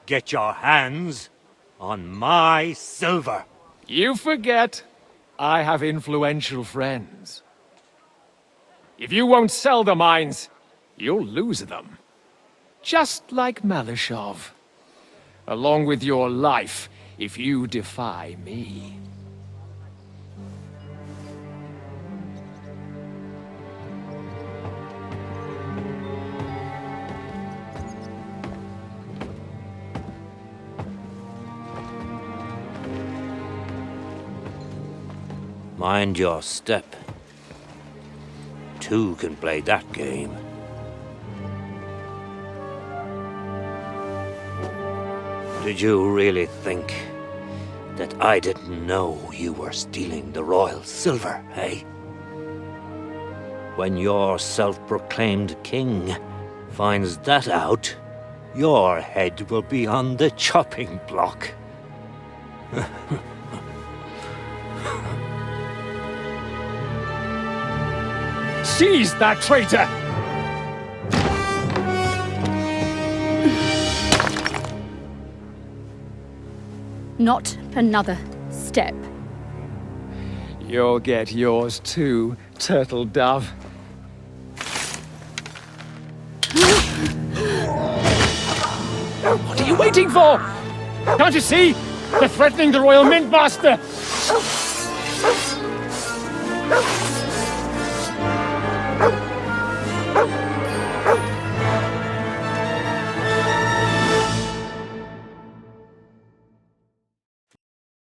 get your hands on my silver. You forget, I have influential friends. If you won't sell the mines, you'll lose them. Just like Malishov. Along with your life, if you defy me. Mind your step. Two can play that game. Did you really think that I didn't know you were stealing the royal silver, eh? When your self-proclaimed king finds that out, your head will be on the chopping block. Seize that traitor! Not another step. You'll get yours too, turtle dove. What are you waiting for? Can't you see? They're threatening the Royal Mint Master!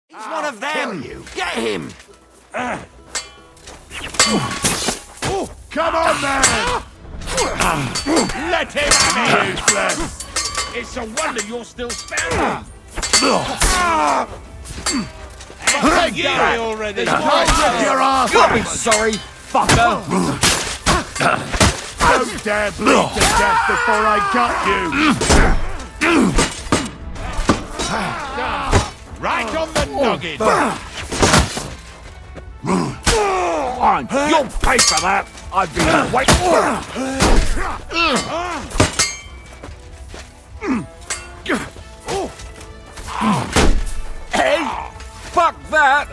He's one of them! Get him! Oh, come on, man! Let him have it! It's a wonder you're still standing! Break you that already! I'll rip your ass! You'll be sorry, fucker! Don't dare bleed to death before I got you! Right on the noggin! Fine, you'll pay for that! I've been waiting Hey! Fuck that!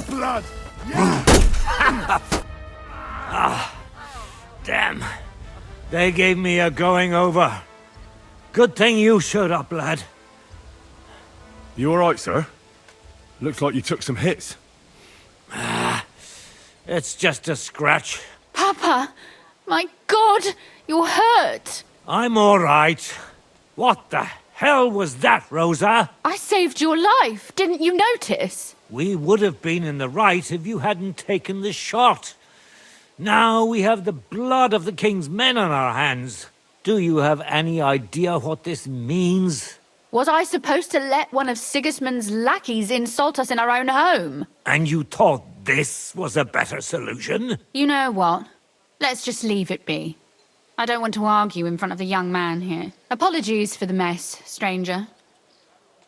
Blood! Damn. They gave me a going over. Good thing you showed up, lad. You alright, sir? Looks like you took some hits. It's just a scratch. Papa! My God! You're hurt! I'm all right. What the hell was that, Rosa? I saved your life. Didn't you notice? We would have been in the right if you hadn't taken the shot. Now we have the blood of the king's men on our hands. Do you have any idea what this means? Was I supposed to let one of Sigismund's lackeys insult us in our own home? And you thought this was a better solution? You know what? Let's just leave it be. I don't want to argue in front of the young man here. Apologies for the mess, stranger.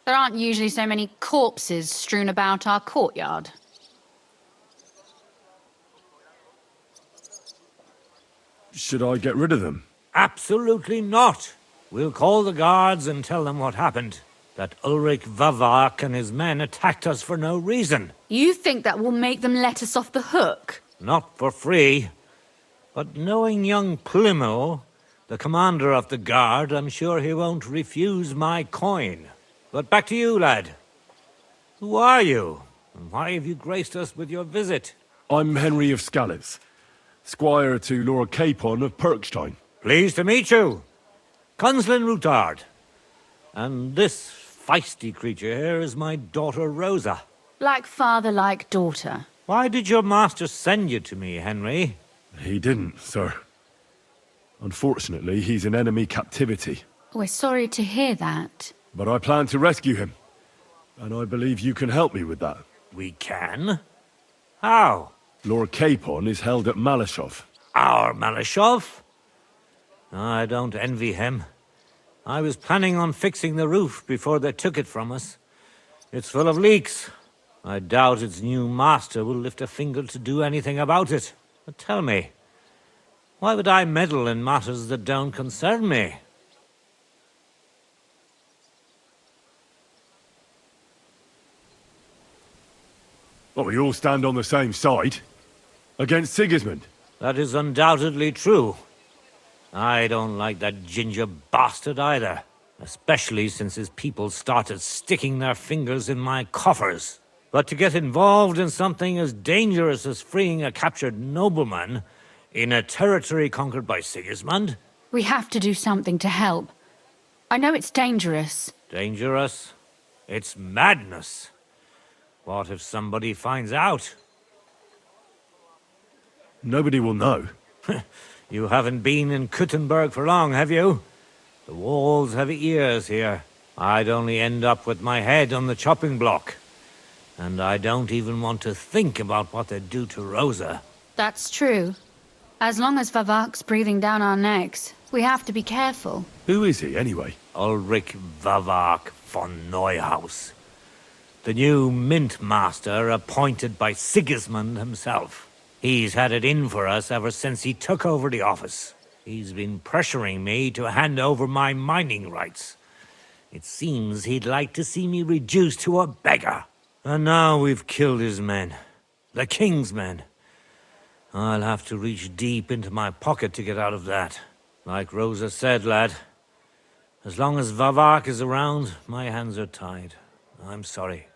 There aren't usually so many corpses strewn about our courtyard. Should I get rid of them? Absolutely not. We'll call the guards and tell them what happened. That Ulrich Vavak and his men attacked us for no reason. You think that will make them let us off the hook? Not for free. But knowing young Plimo, the commander of the guard, I'm sure he won't refuse my coin. But back to you, lad. Who are you? And why have you graced us with your visit? I'm Henry of Scalitz, squire to Lord Capon of Perkstein. Pleased to meet you. Conslin Routard. And this feisty creature here is my daughter Rosa. Like father, like daughter. Why did your master send you to me, Henry? He didn't, sir. Unfortunately, he's in enemy captivity. We're sorry to hear that. But I plan to rescue him. And I believe you can help me with that. We can? How? Lord Capon is held at Malashov. Our Malashov? I don't envy him. I was planning on fixing the roof before they took it from us. It's full of leaks. I doubt its new master will lift a finger to do anything about it. But tell me, why would I meddle in matters that don't concern me? Well, we all stand on the same side. Against Sigismund. That is undoubtedly true. I don't like that ginger bastard either. Especially since his people started sticking their fingers in my coffers. But to get involved in something as dangerous as freeing a captured nobleman in a territory conquered by Sigismund? We have to do something to help. I know it's dangerous. Dangerous? It's madness. What if somebody finds out? Nobody will know. You haven't been in Kuttenberg for long, have you? The walls have ears here. I'd only end up with my head on the chopping block. And I don't even want to think about what they'd do to Rosa. That's true. As long as Vavak's breathing down our necks, we have to be careful. Who is he, anyway? Ulrich Vavak von Neuhaus. The new mint master appointed by Sigismund himself. He's had it in for us ever since he took over the office. He's been pressuring me to hand over my mining rights. It seems he'd like to see me reduced to a beggar. And now we've killed his men. The king's men. I'll have to reach deep into my pocket to get out of that. Like Rosa said, lad, as long as Vavak is around, my hands are tied. I'm sorry.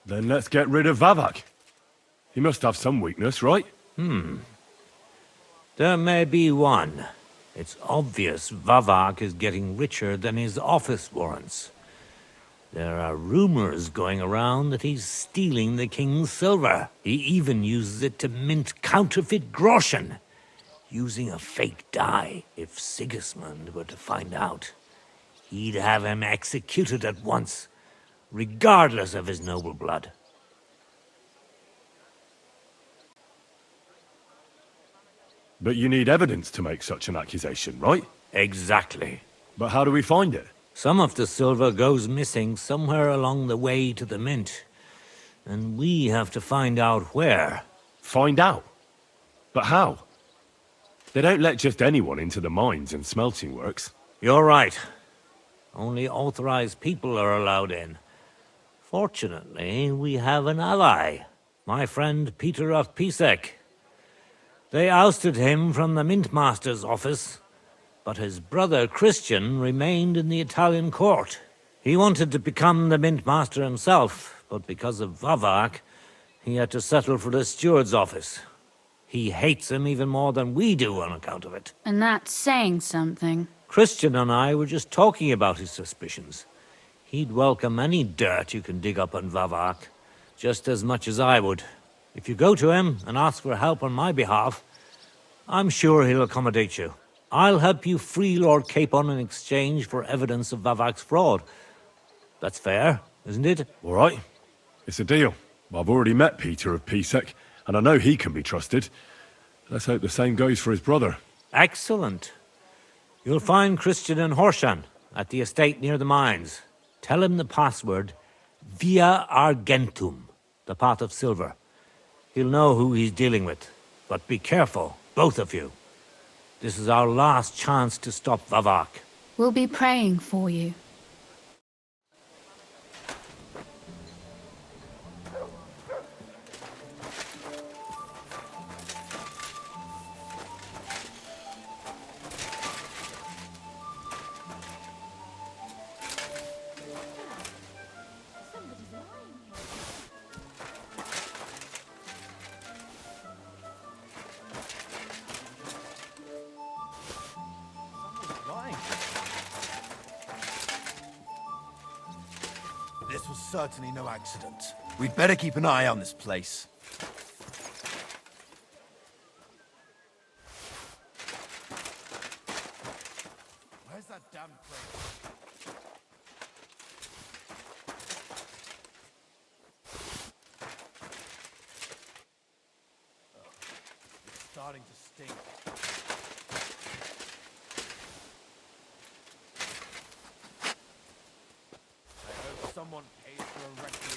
Then let's get rid of Vavak. He must have some weakness, right? There may be one. It's obvious Vavak is getting richer than his office warrants. There are rumors going around that he's stealing the king's silver. He even uses it to mint counterfeit groschen, using a fake die. If Sigismund were to find out, he'd have him executed at once, regardless of his noble blood. But you need evidence to make such an accusation, right? Exactly. But how do we find it? Some of the silver goes missing somewhere along the way to the mint. And we have to find out where. Find out? But how? They don't let just anyone into the mines and smelting works. You're right. Only authorized people are allowed in. Fortunately, we have an ally. My friend Peter of Pisek. They ousted him from the Mintmaster's office, but his brother Christian remained in the Italian court. He wanted to become the Mintmaster himself, but because of Vavak, he had to settle for the steward's office. He hates him even more than we do on account of it. And that's saying something. Christian and I were just talking about his suspicions. He'd welcome any dirt you can dig up on Vavak, just as much as I would. If you go to him and ask for help on my behalf, I'm sure he'll accommodate you. I'll help you free Lord Capon in exchange for evidence of Vavak's fraud. That's fair, isn't it? All right. It's a deal. I've already met Peter of Pisek, and I know he can be trusted. Let's hope the same goes for his brother. Excellent. You'll find Christian and Horshan at the estate near the mines. Tell him the password, Via Argentum, the path of silver. He'll know who he's dealing with. But be careful, both of you. This is our last chance to stop Vavak. We'll be praying for you. This was certainly no accident. We'd better keep an eye on this place. Where's that damn place? Oh, it's starting to stink. Someone pays for a requiem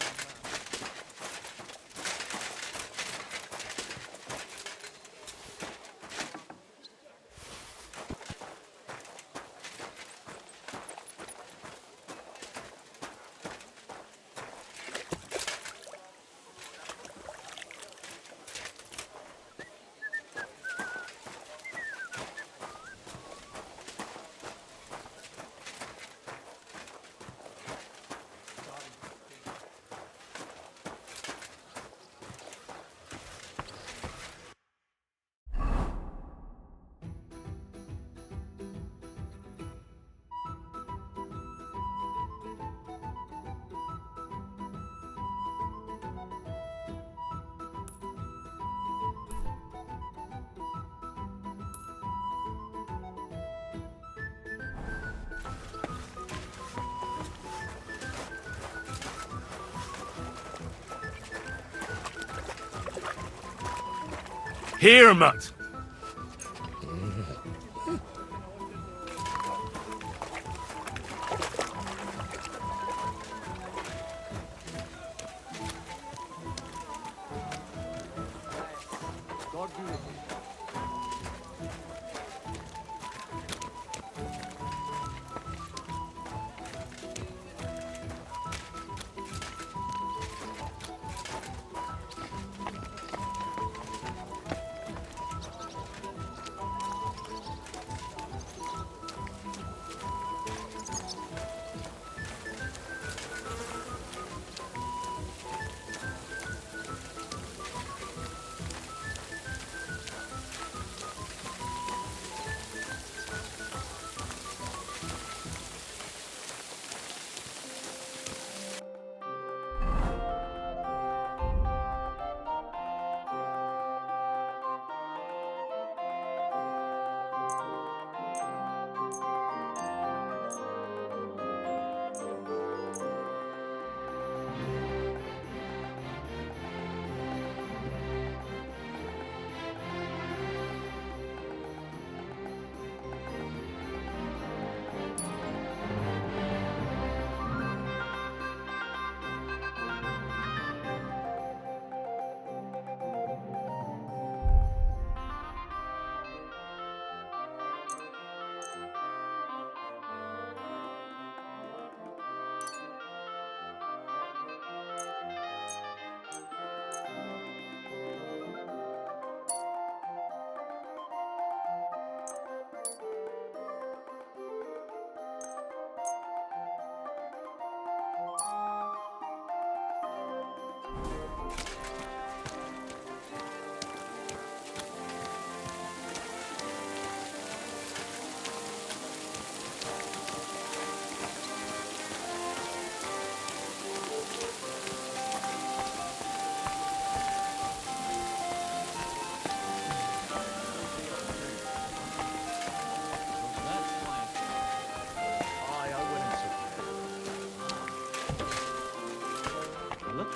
Here, Mutt!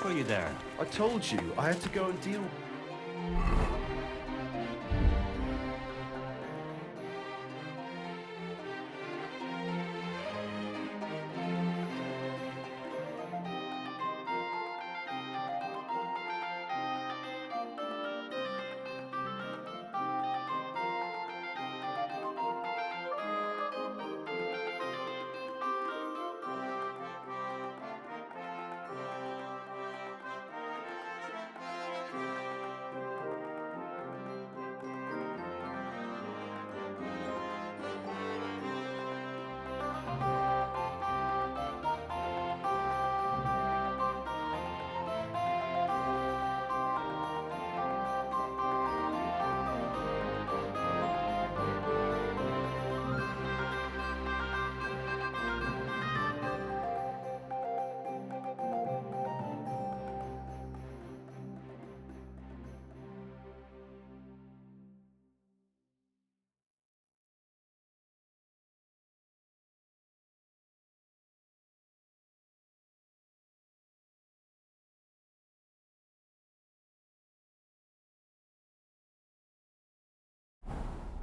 for you there? I told you, I had to go and deal...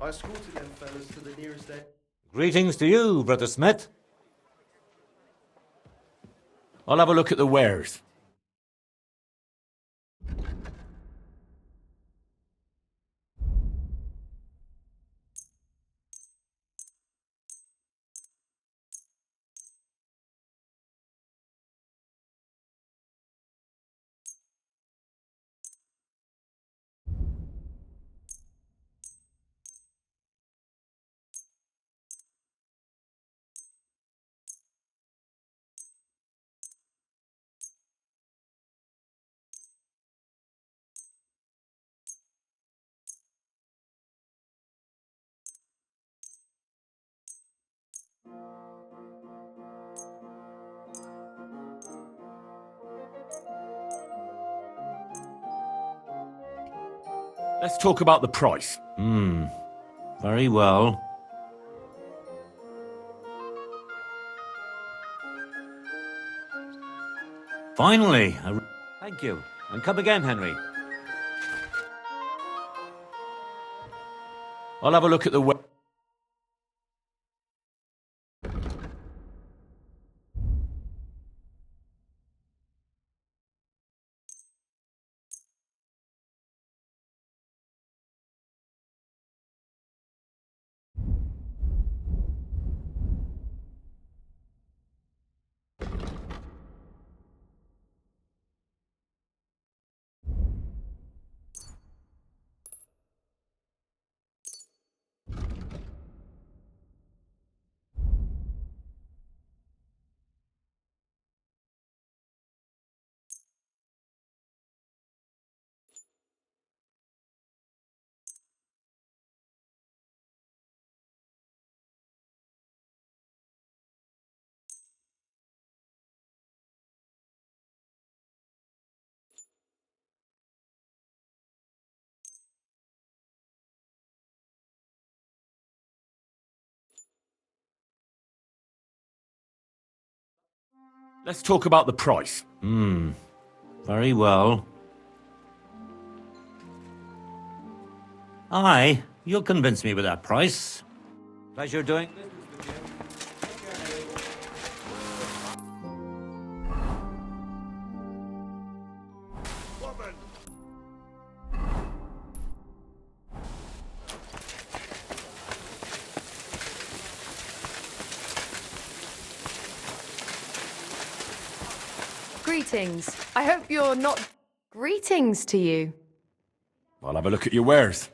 I escorted them fellas to the nearest air... Greetings to you, Brother Smith. I'll have a look at the wares. Let's talk about the price. Very well. Finally! Thank you. And come again, Henry. I'll have a look at the Let's talk about the price. Very well. Aye, you'll convince me with that price. Pleasure doing this with you. Greetings. I hope you're not... Greetings to you. I'll have a look at your wares.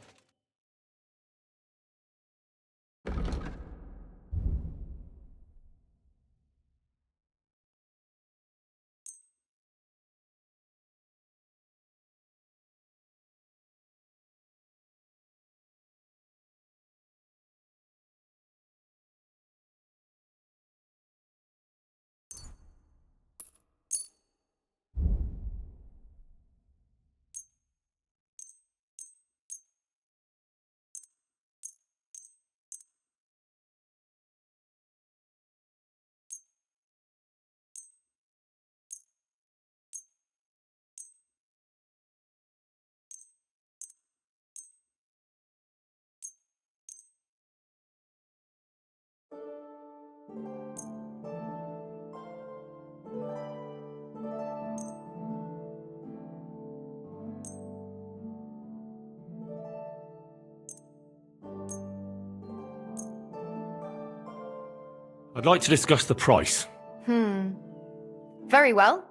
I'd like to discuss the price. Very well.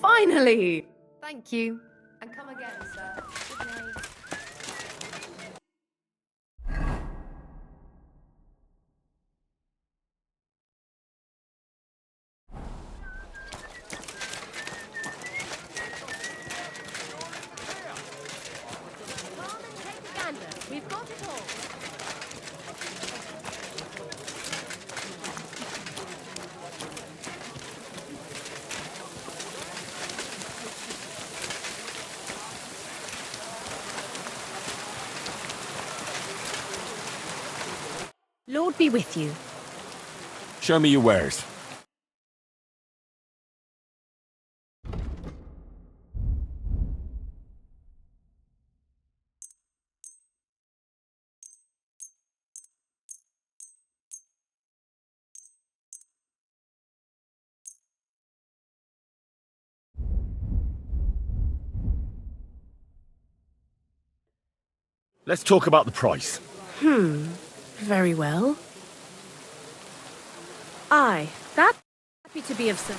Finally! Thank you. And come again, sir. Good night. We've got it all. Lord be with you. Show me your wares. Let's talk about the price. Very well. Aye, that happy to be of some.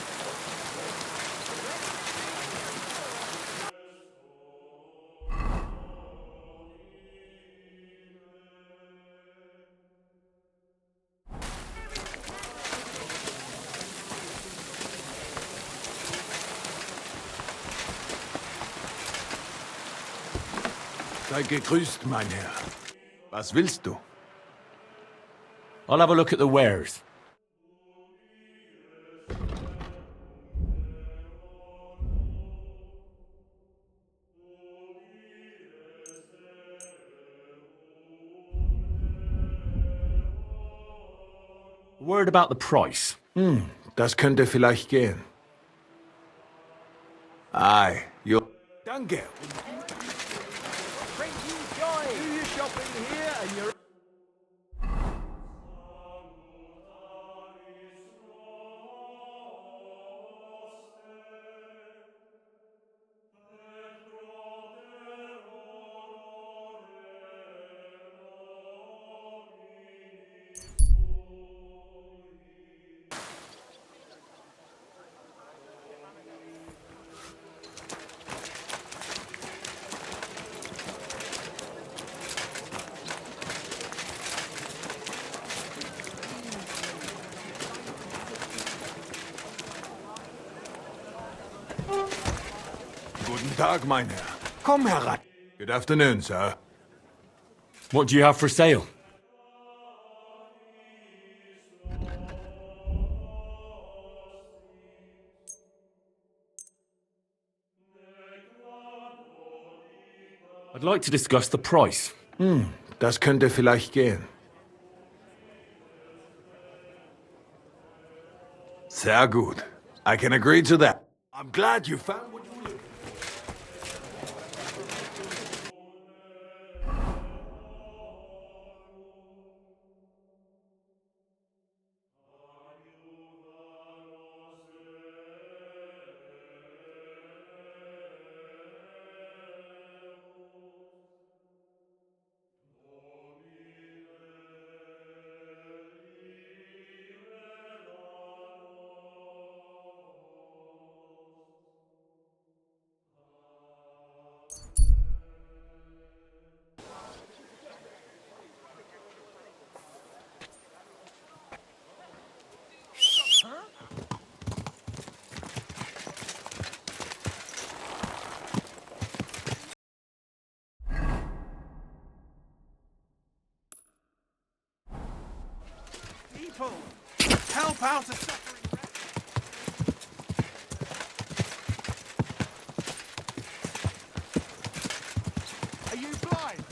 Sei gegrüßt, mein Herr. Was willst du? I'll have a look at the wares. A word about the price. Das könnte vielleicht gehen. Aye, you. Danke. Bring you joy. Do your shopping here and you're... Guten Tag, mein Herr. Komm herein. Good afternoon, sir. What do you have for sale? I'd like to discuss the price. Das könnte vielleicht gehen. Sehr gut. I can agree to that. I'm glad you found what you were looking for. People, help out a suffering wretch. Are you blind?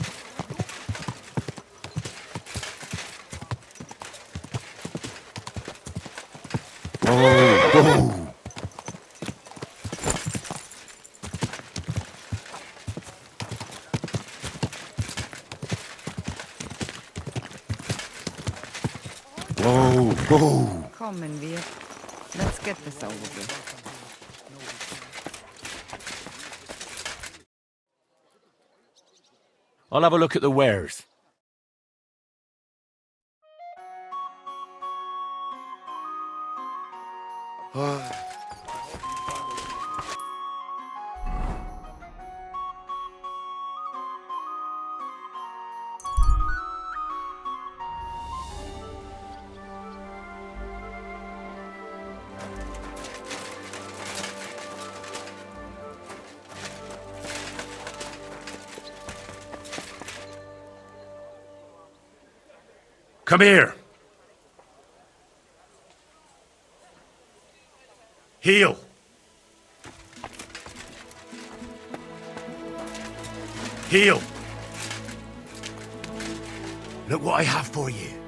Whoa, whoa. Kommen wir. Let's get this over with. I'll have a look at the wares. Come here. Heal. Heal. Look what I have for you.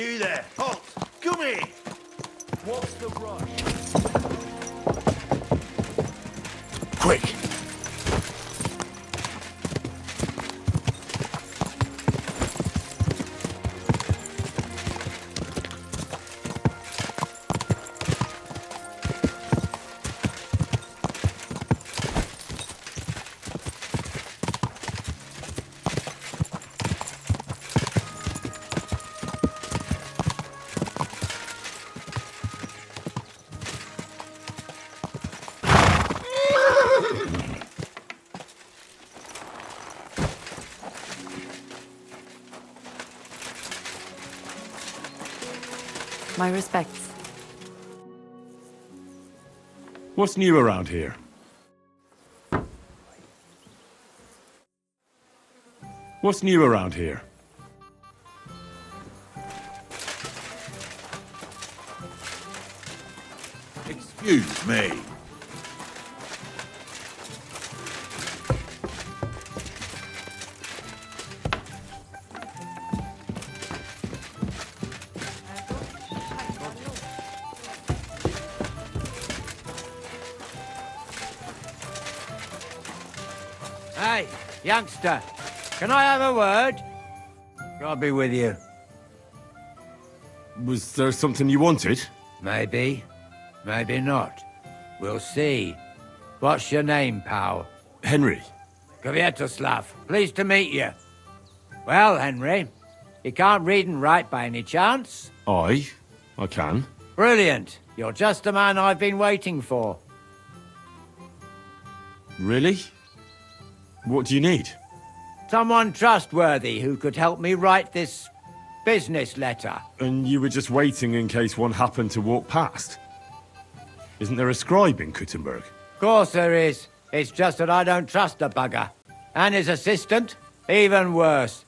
You there, halt! Come here! What's the rush? Quick! My respects. What's new around here? What's new around here? Excuse me. Hey, youngster, can I have a word? God be with you. Was there something you wanted? Maybe. Maybe not. We'll see. What's your name, pal? Henry. Kvietoslav. Pleased to meet you. Well, Henry, you can't read and write by any chance? I can. Brilliant. You're just the man I've been waiting for. Really? What do you need? Someone trustworthy who could help me write this business letter. And you were just waiting in case one happened to walk past? Isn't there a scribe in Kuttenberg? Of course there is. It's just that I don't trust the bugger. And his assistant, even worse.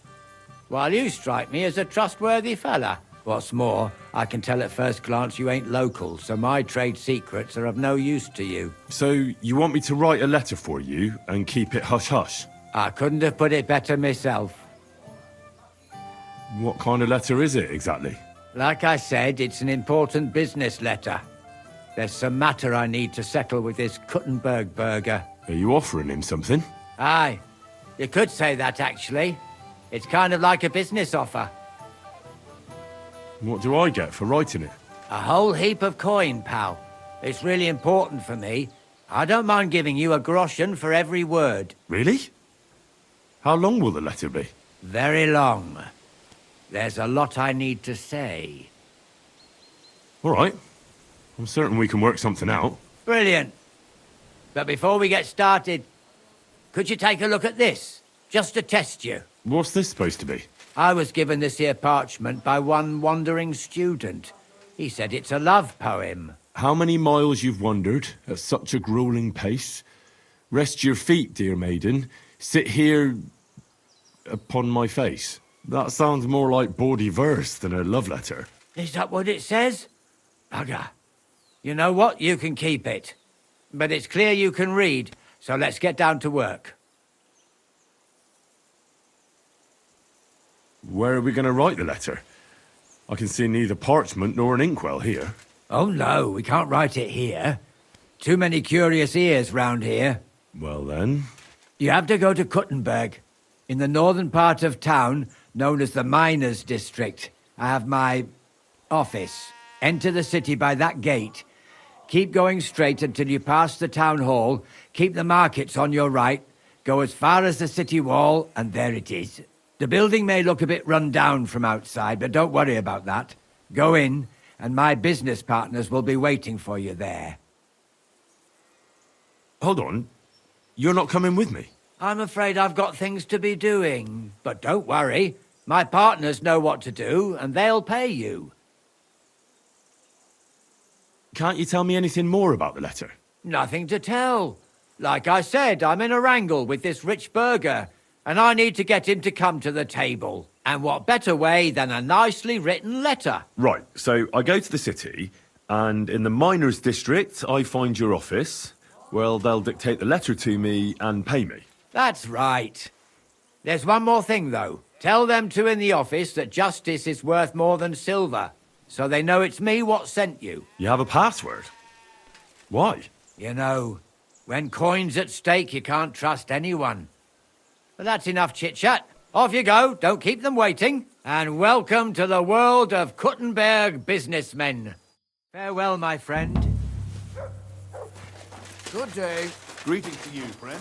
While you strike me as a trustworthy fella. What's more, I can tell at first glance you ain't local, so my trade secrets are of no use to you. So you want me to write a letter for you and keep it hush-hush? I couldn't have put it better myself. What kind of letter is it, exactly? Like I said, it's an important business letter. There's some matter I need to settle with this Kuttenberg burger. Are you offering him something? Aye. You could say that, actually. It's kind of like a business offer. What do I get for writing it? A whole heap of coin, pal. It's really important for me. I don't mind giving you a groschen for every word. Really? How long will the letter be? Very long. There's a lot I need to say. All right. I'm certain we can work something out. Brilliant. But before we get started, could you take a look at this? Just to test you. What's this supposed to be? I was given this here parchment by one wandering student. He said it's a love poem. How many miles you've wandered at such a grueling pace? Rest your feet, dear maiden. Sit here upon my face. That sounds more like bawdy verse than a love letter. Is that what it says? Bugger. You know what? You can keep it. But it's clear you can read, so let's get down to work. Where are we going to write the letter? I can see neither parchment nor an inkwell here. Oh no, we can't write it here. Too many curious ears round here. Well then... You have to go to Kuttenberg, in the northern part of town, known as the Miners' District. I have my office. Enter the city by that gate. Keep going straight until you pass the town hall. Keep the markets on your right. Go as far as the city wall, and there it is. The building may look a bit run down from outside, but don't worry about that. Go in, and my business partners will be waiting for you there. Hold on. You're not coming with me? I'm afraid I've got things to be doing. But don't worry. My partners know what to do, and they'll pay you. Can't you tell me anything more about the letter? Nothing to tell. Like I said, I'm in a wrangle with this rich burger, and I need to get him to come to the table. And what better way than a nicely written letter? Right, so I go to the city, and in the Miners' District, I find your office. Well, they'll dictate the letter to me and pay me. That's right. There's one more thing, though. Tell them two in the office that justice is worth more than silver, so they know it's me what sent you. You have a password? Why? You know, when coin's at stake, you can't trust anyone. But that's enough chit-chat. Off you go, don't keep them waiting. And welcome to the world of Kuttenberg businessmen. Farewell, my friend. Good day. Greetings to you, friend.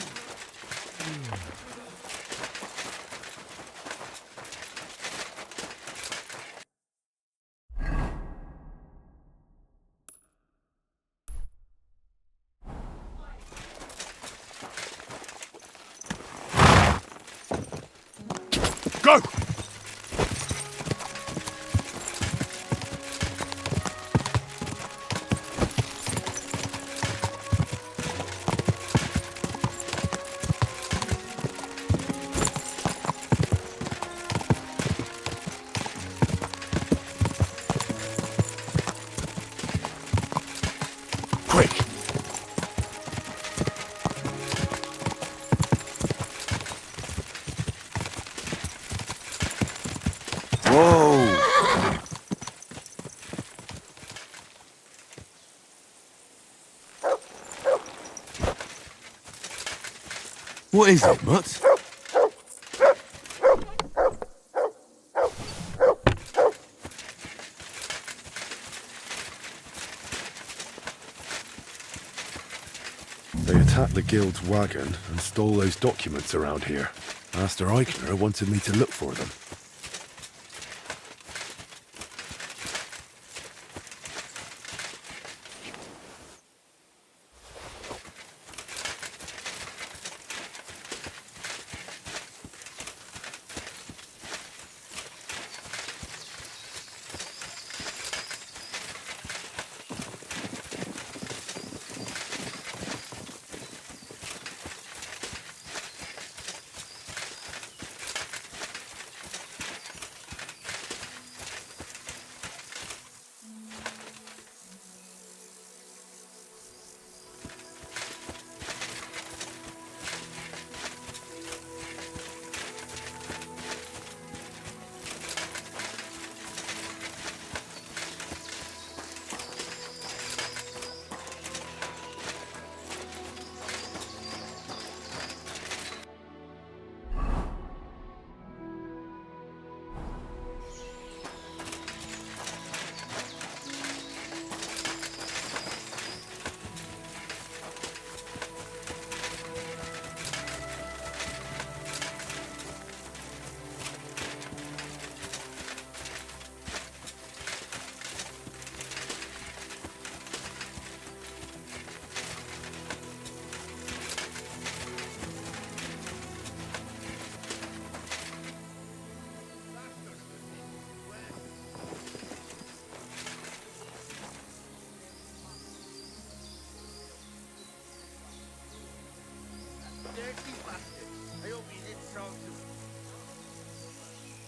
Go! What is it, Mutt? They attacked the guild's wagon and stole those documents around here. Master Eichner wanted me to look for them.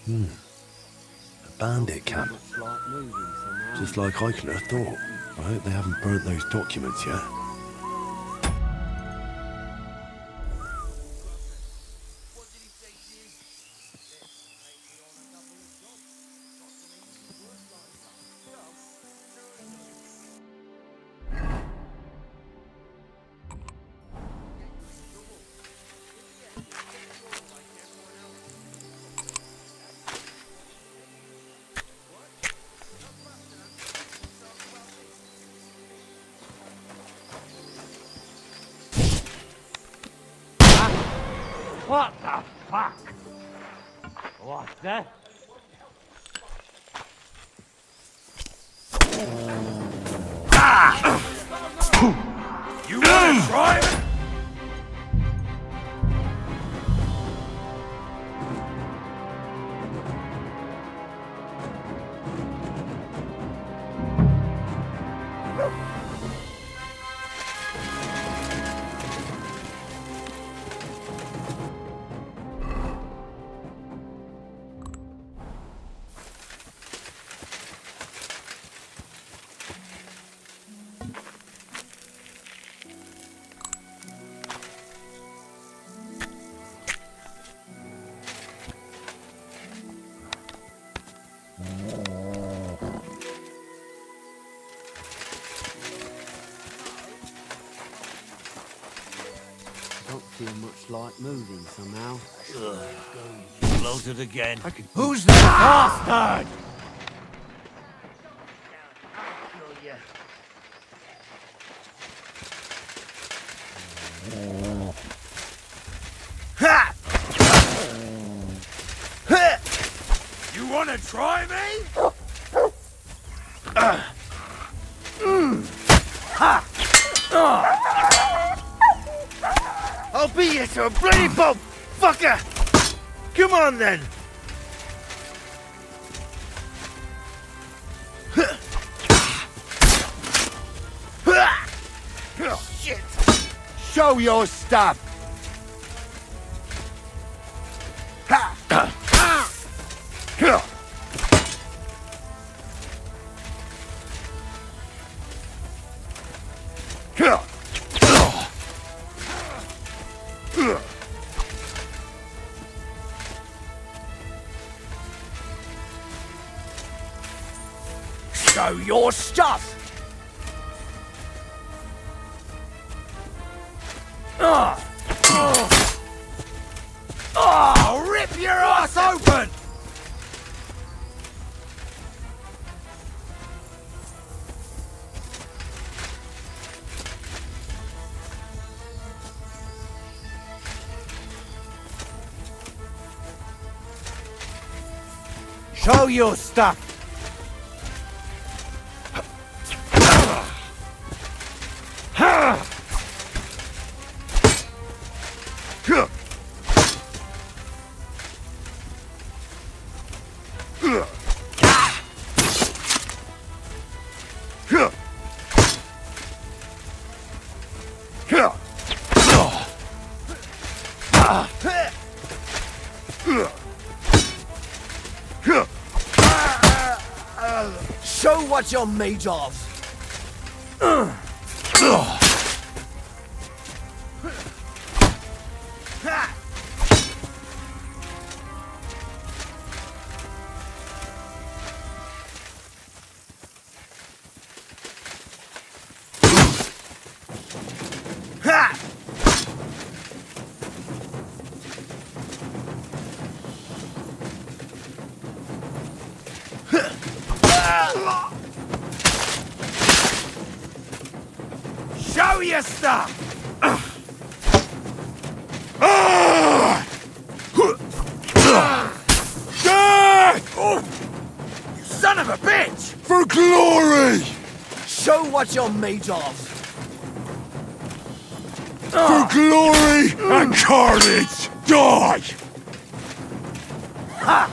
A bandit camp. Just like Eichner thought. I hope they haven't burnt those documents yet. What the fuck? What the? You wanna try it? feel much like moving somehow. Floated again. Who's that bastard? Ha! You want to try me? Ha! I'll beat you to a bloody pulp, fucker! Come on then! Oh, shit! Show your stuff! Show your stuff! I'll rip your ass open! Show your stuff! Show what you're made of! Show your stuff! You son of a bitch! For glory! Show what you're made of! For glory and carnage! Die! Ha!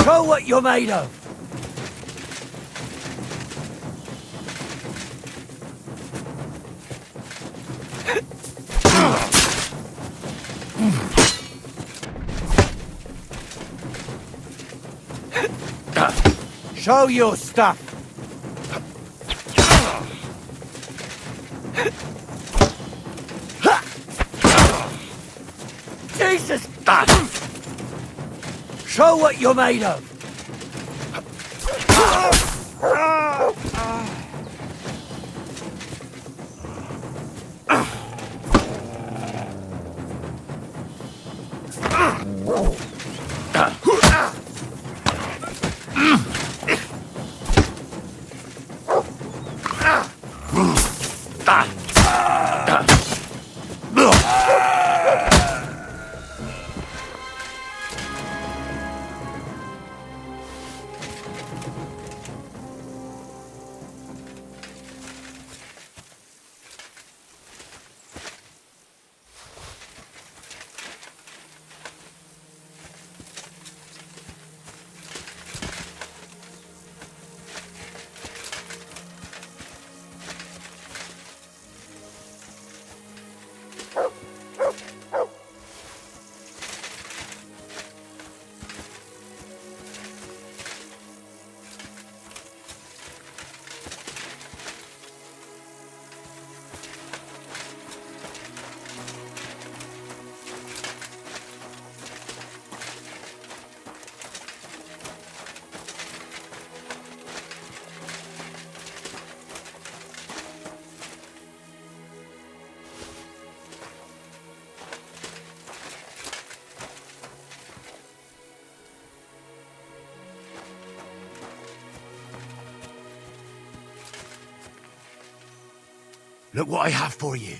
Show what you're made of! Show your stuff! Jesus! Show what you're made of! Look what I have for you.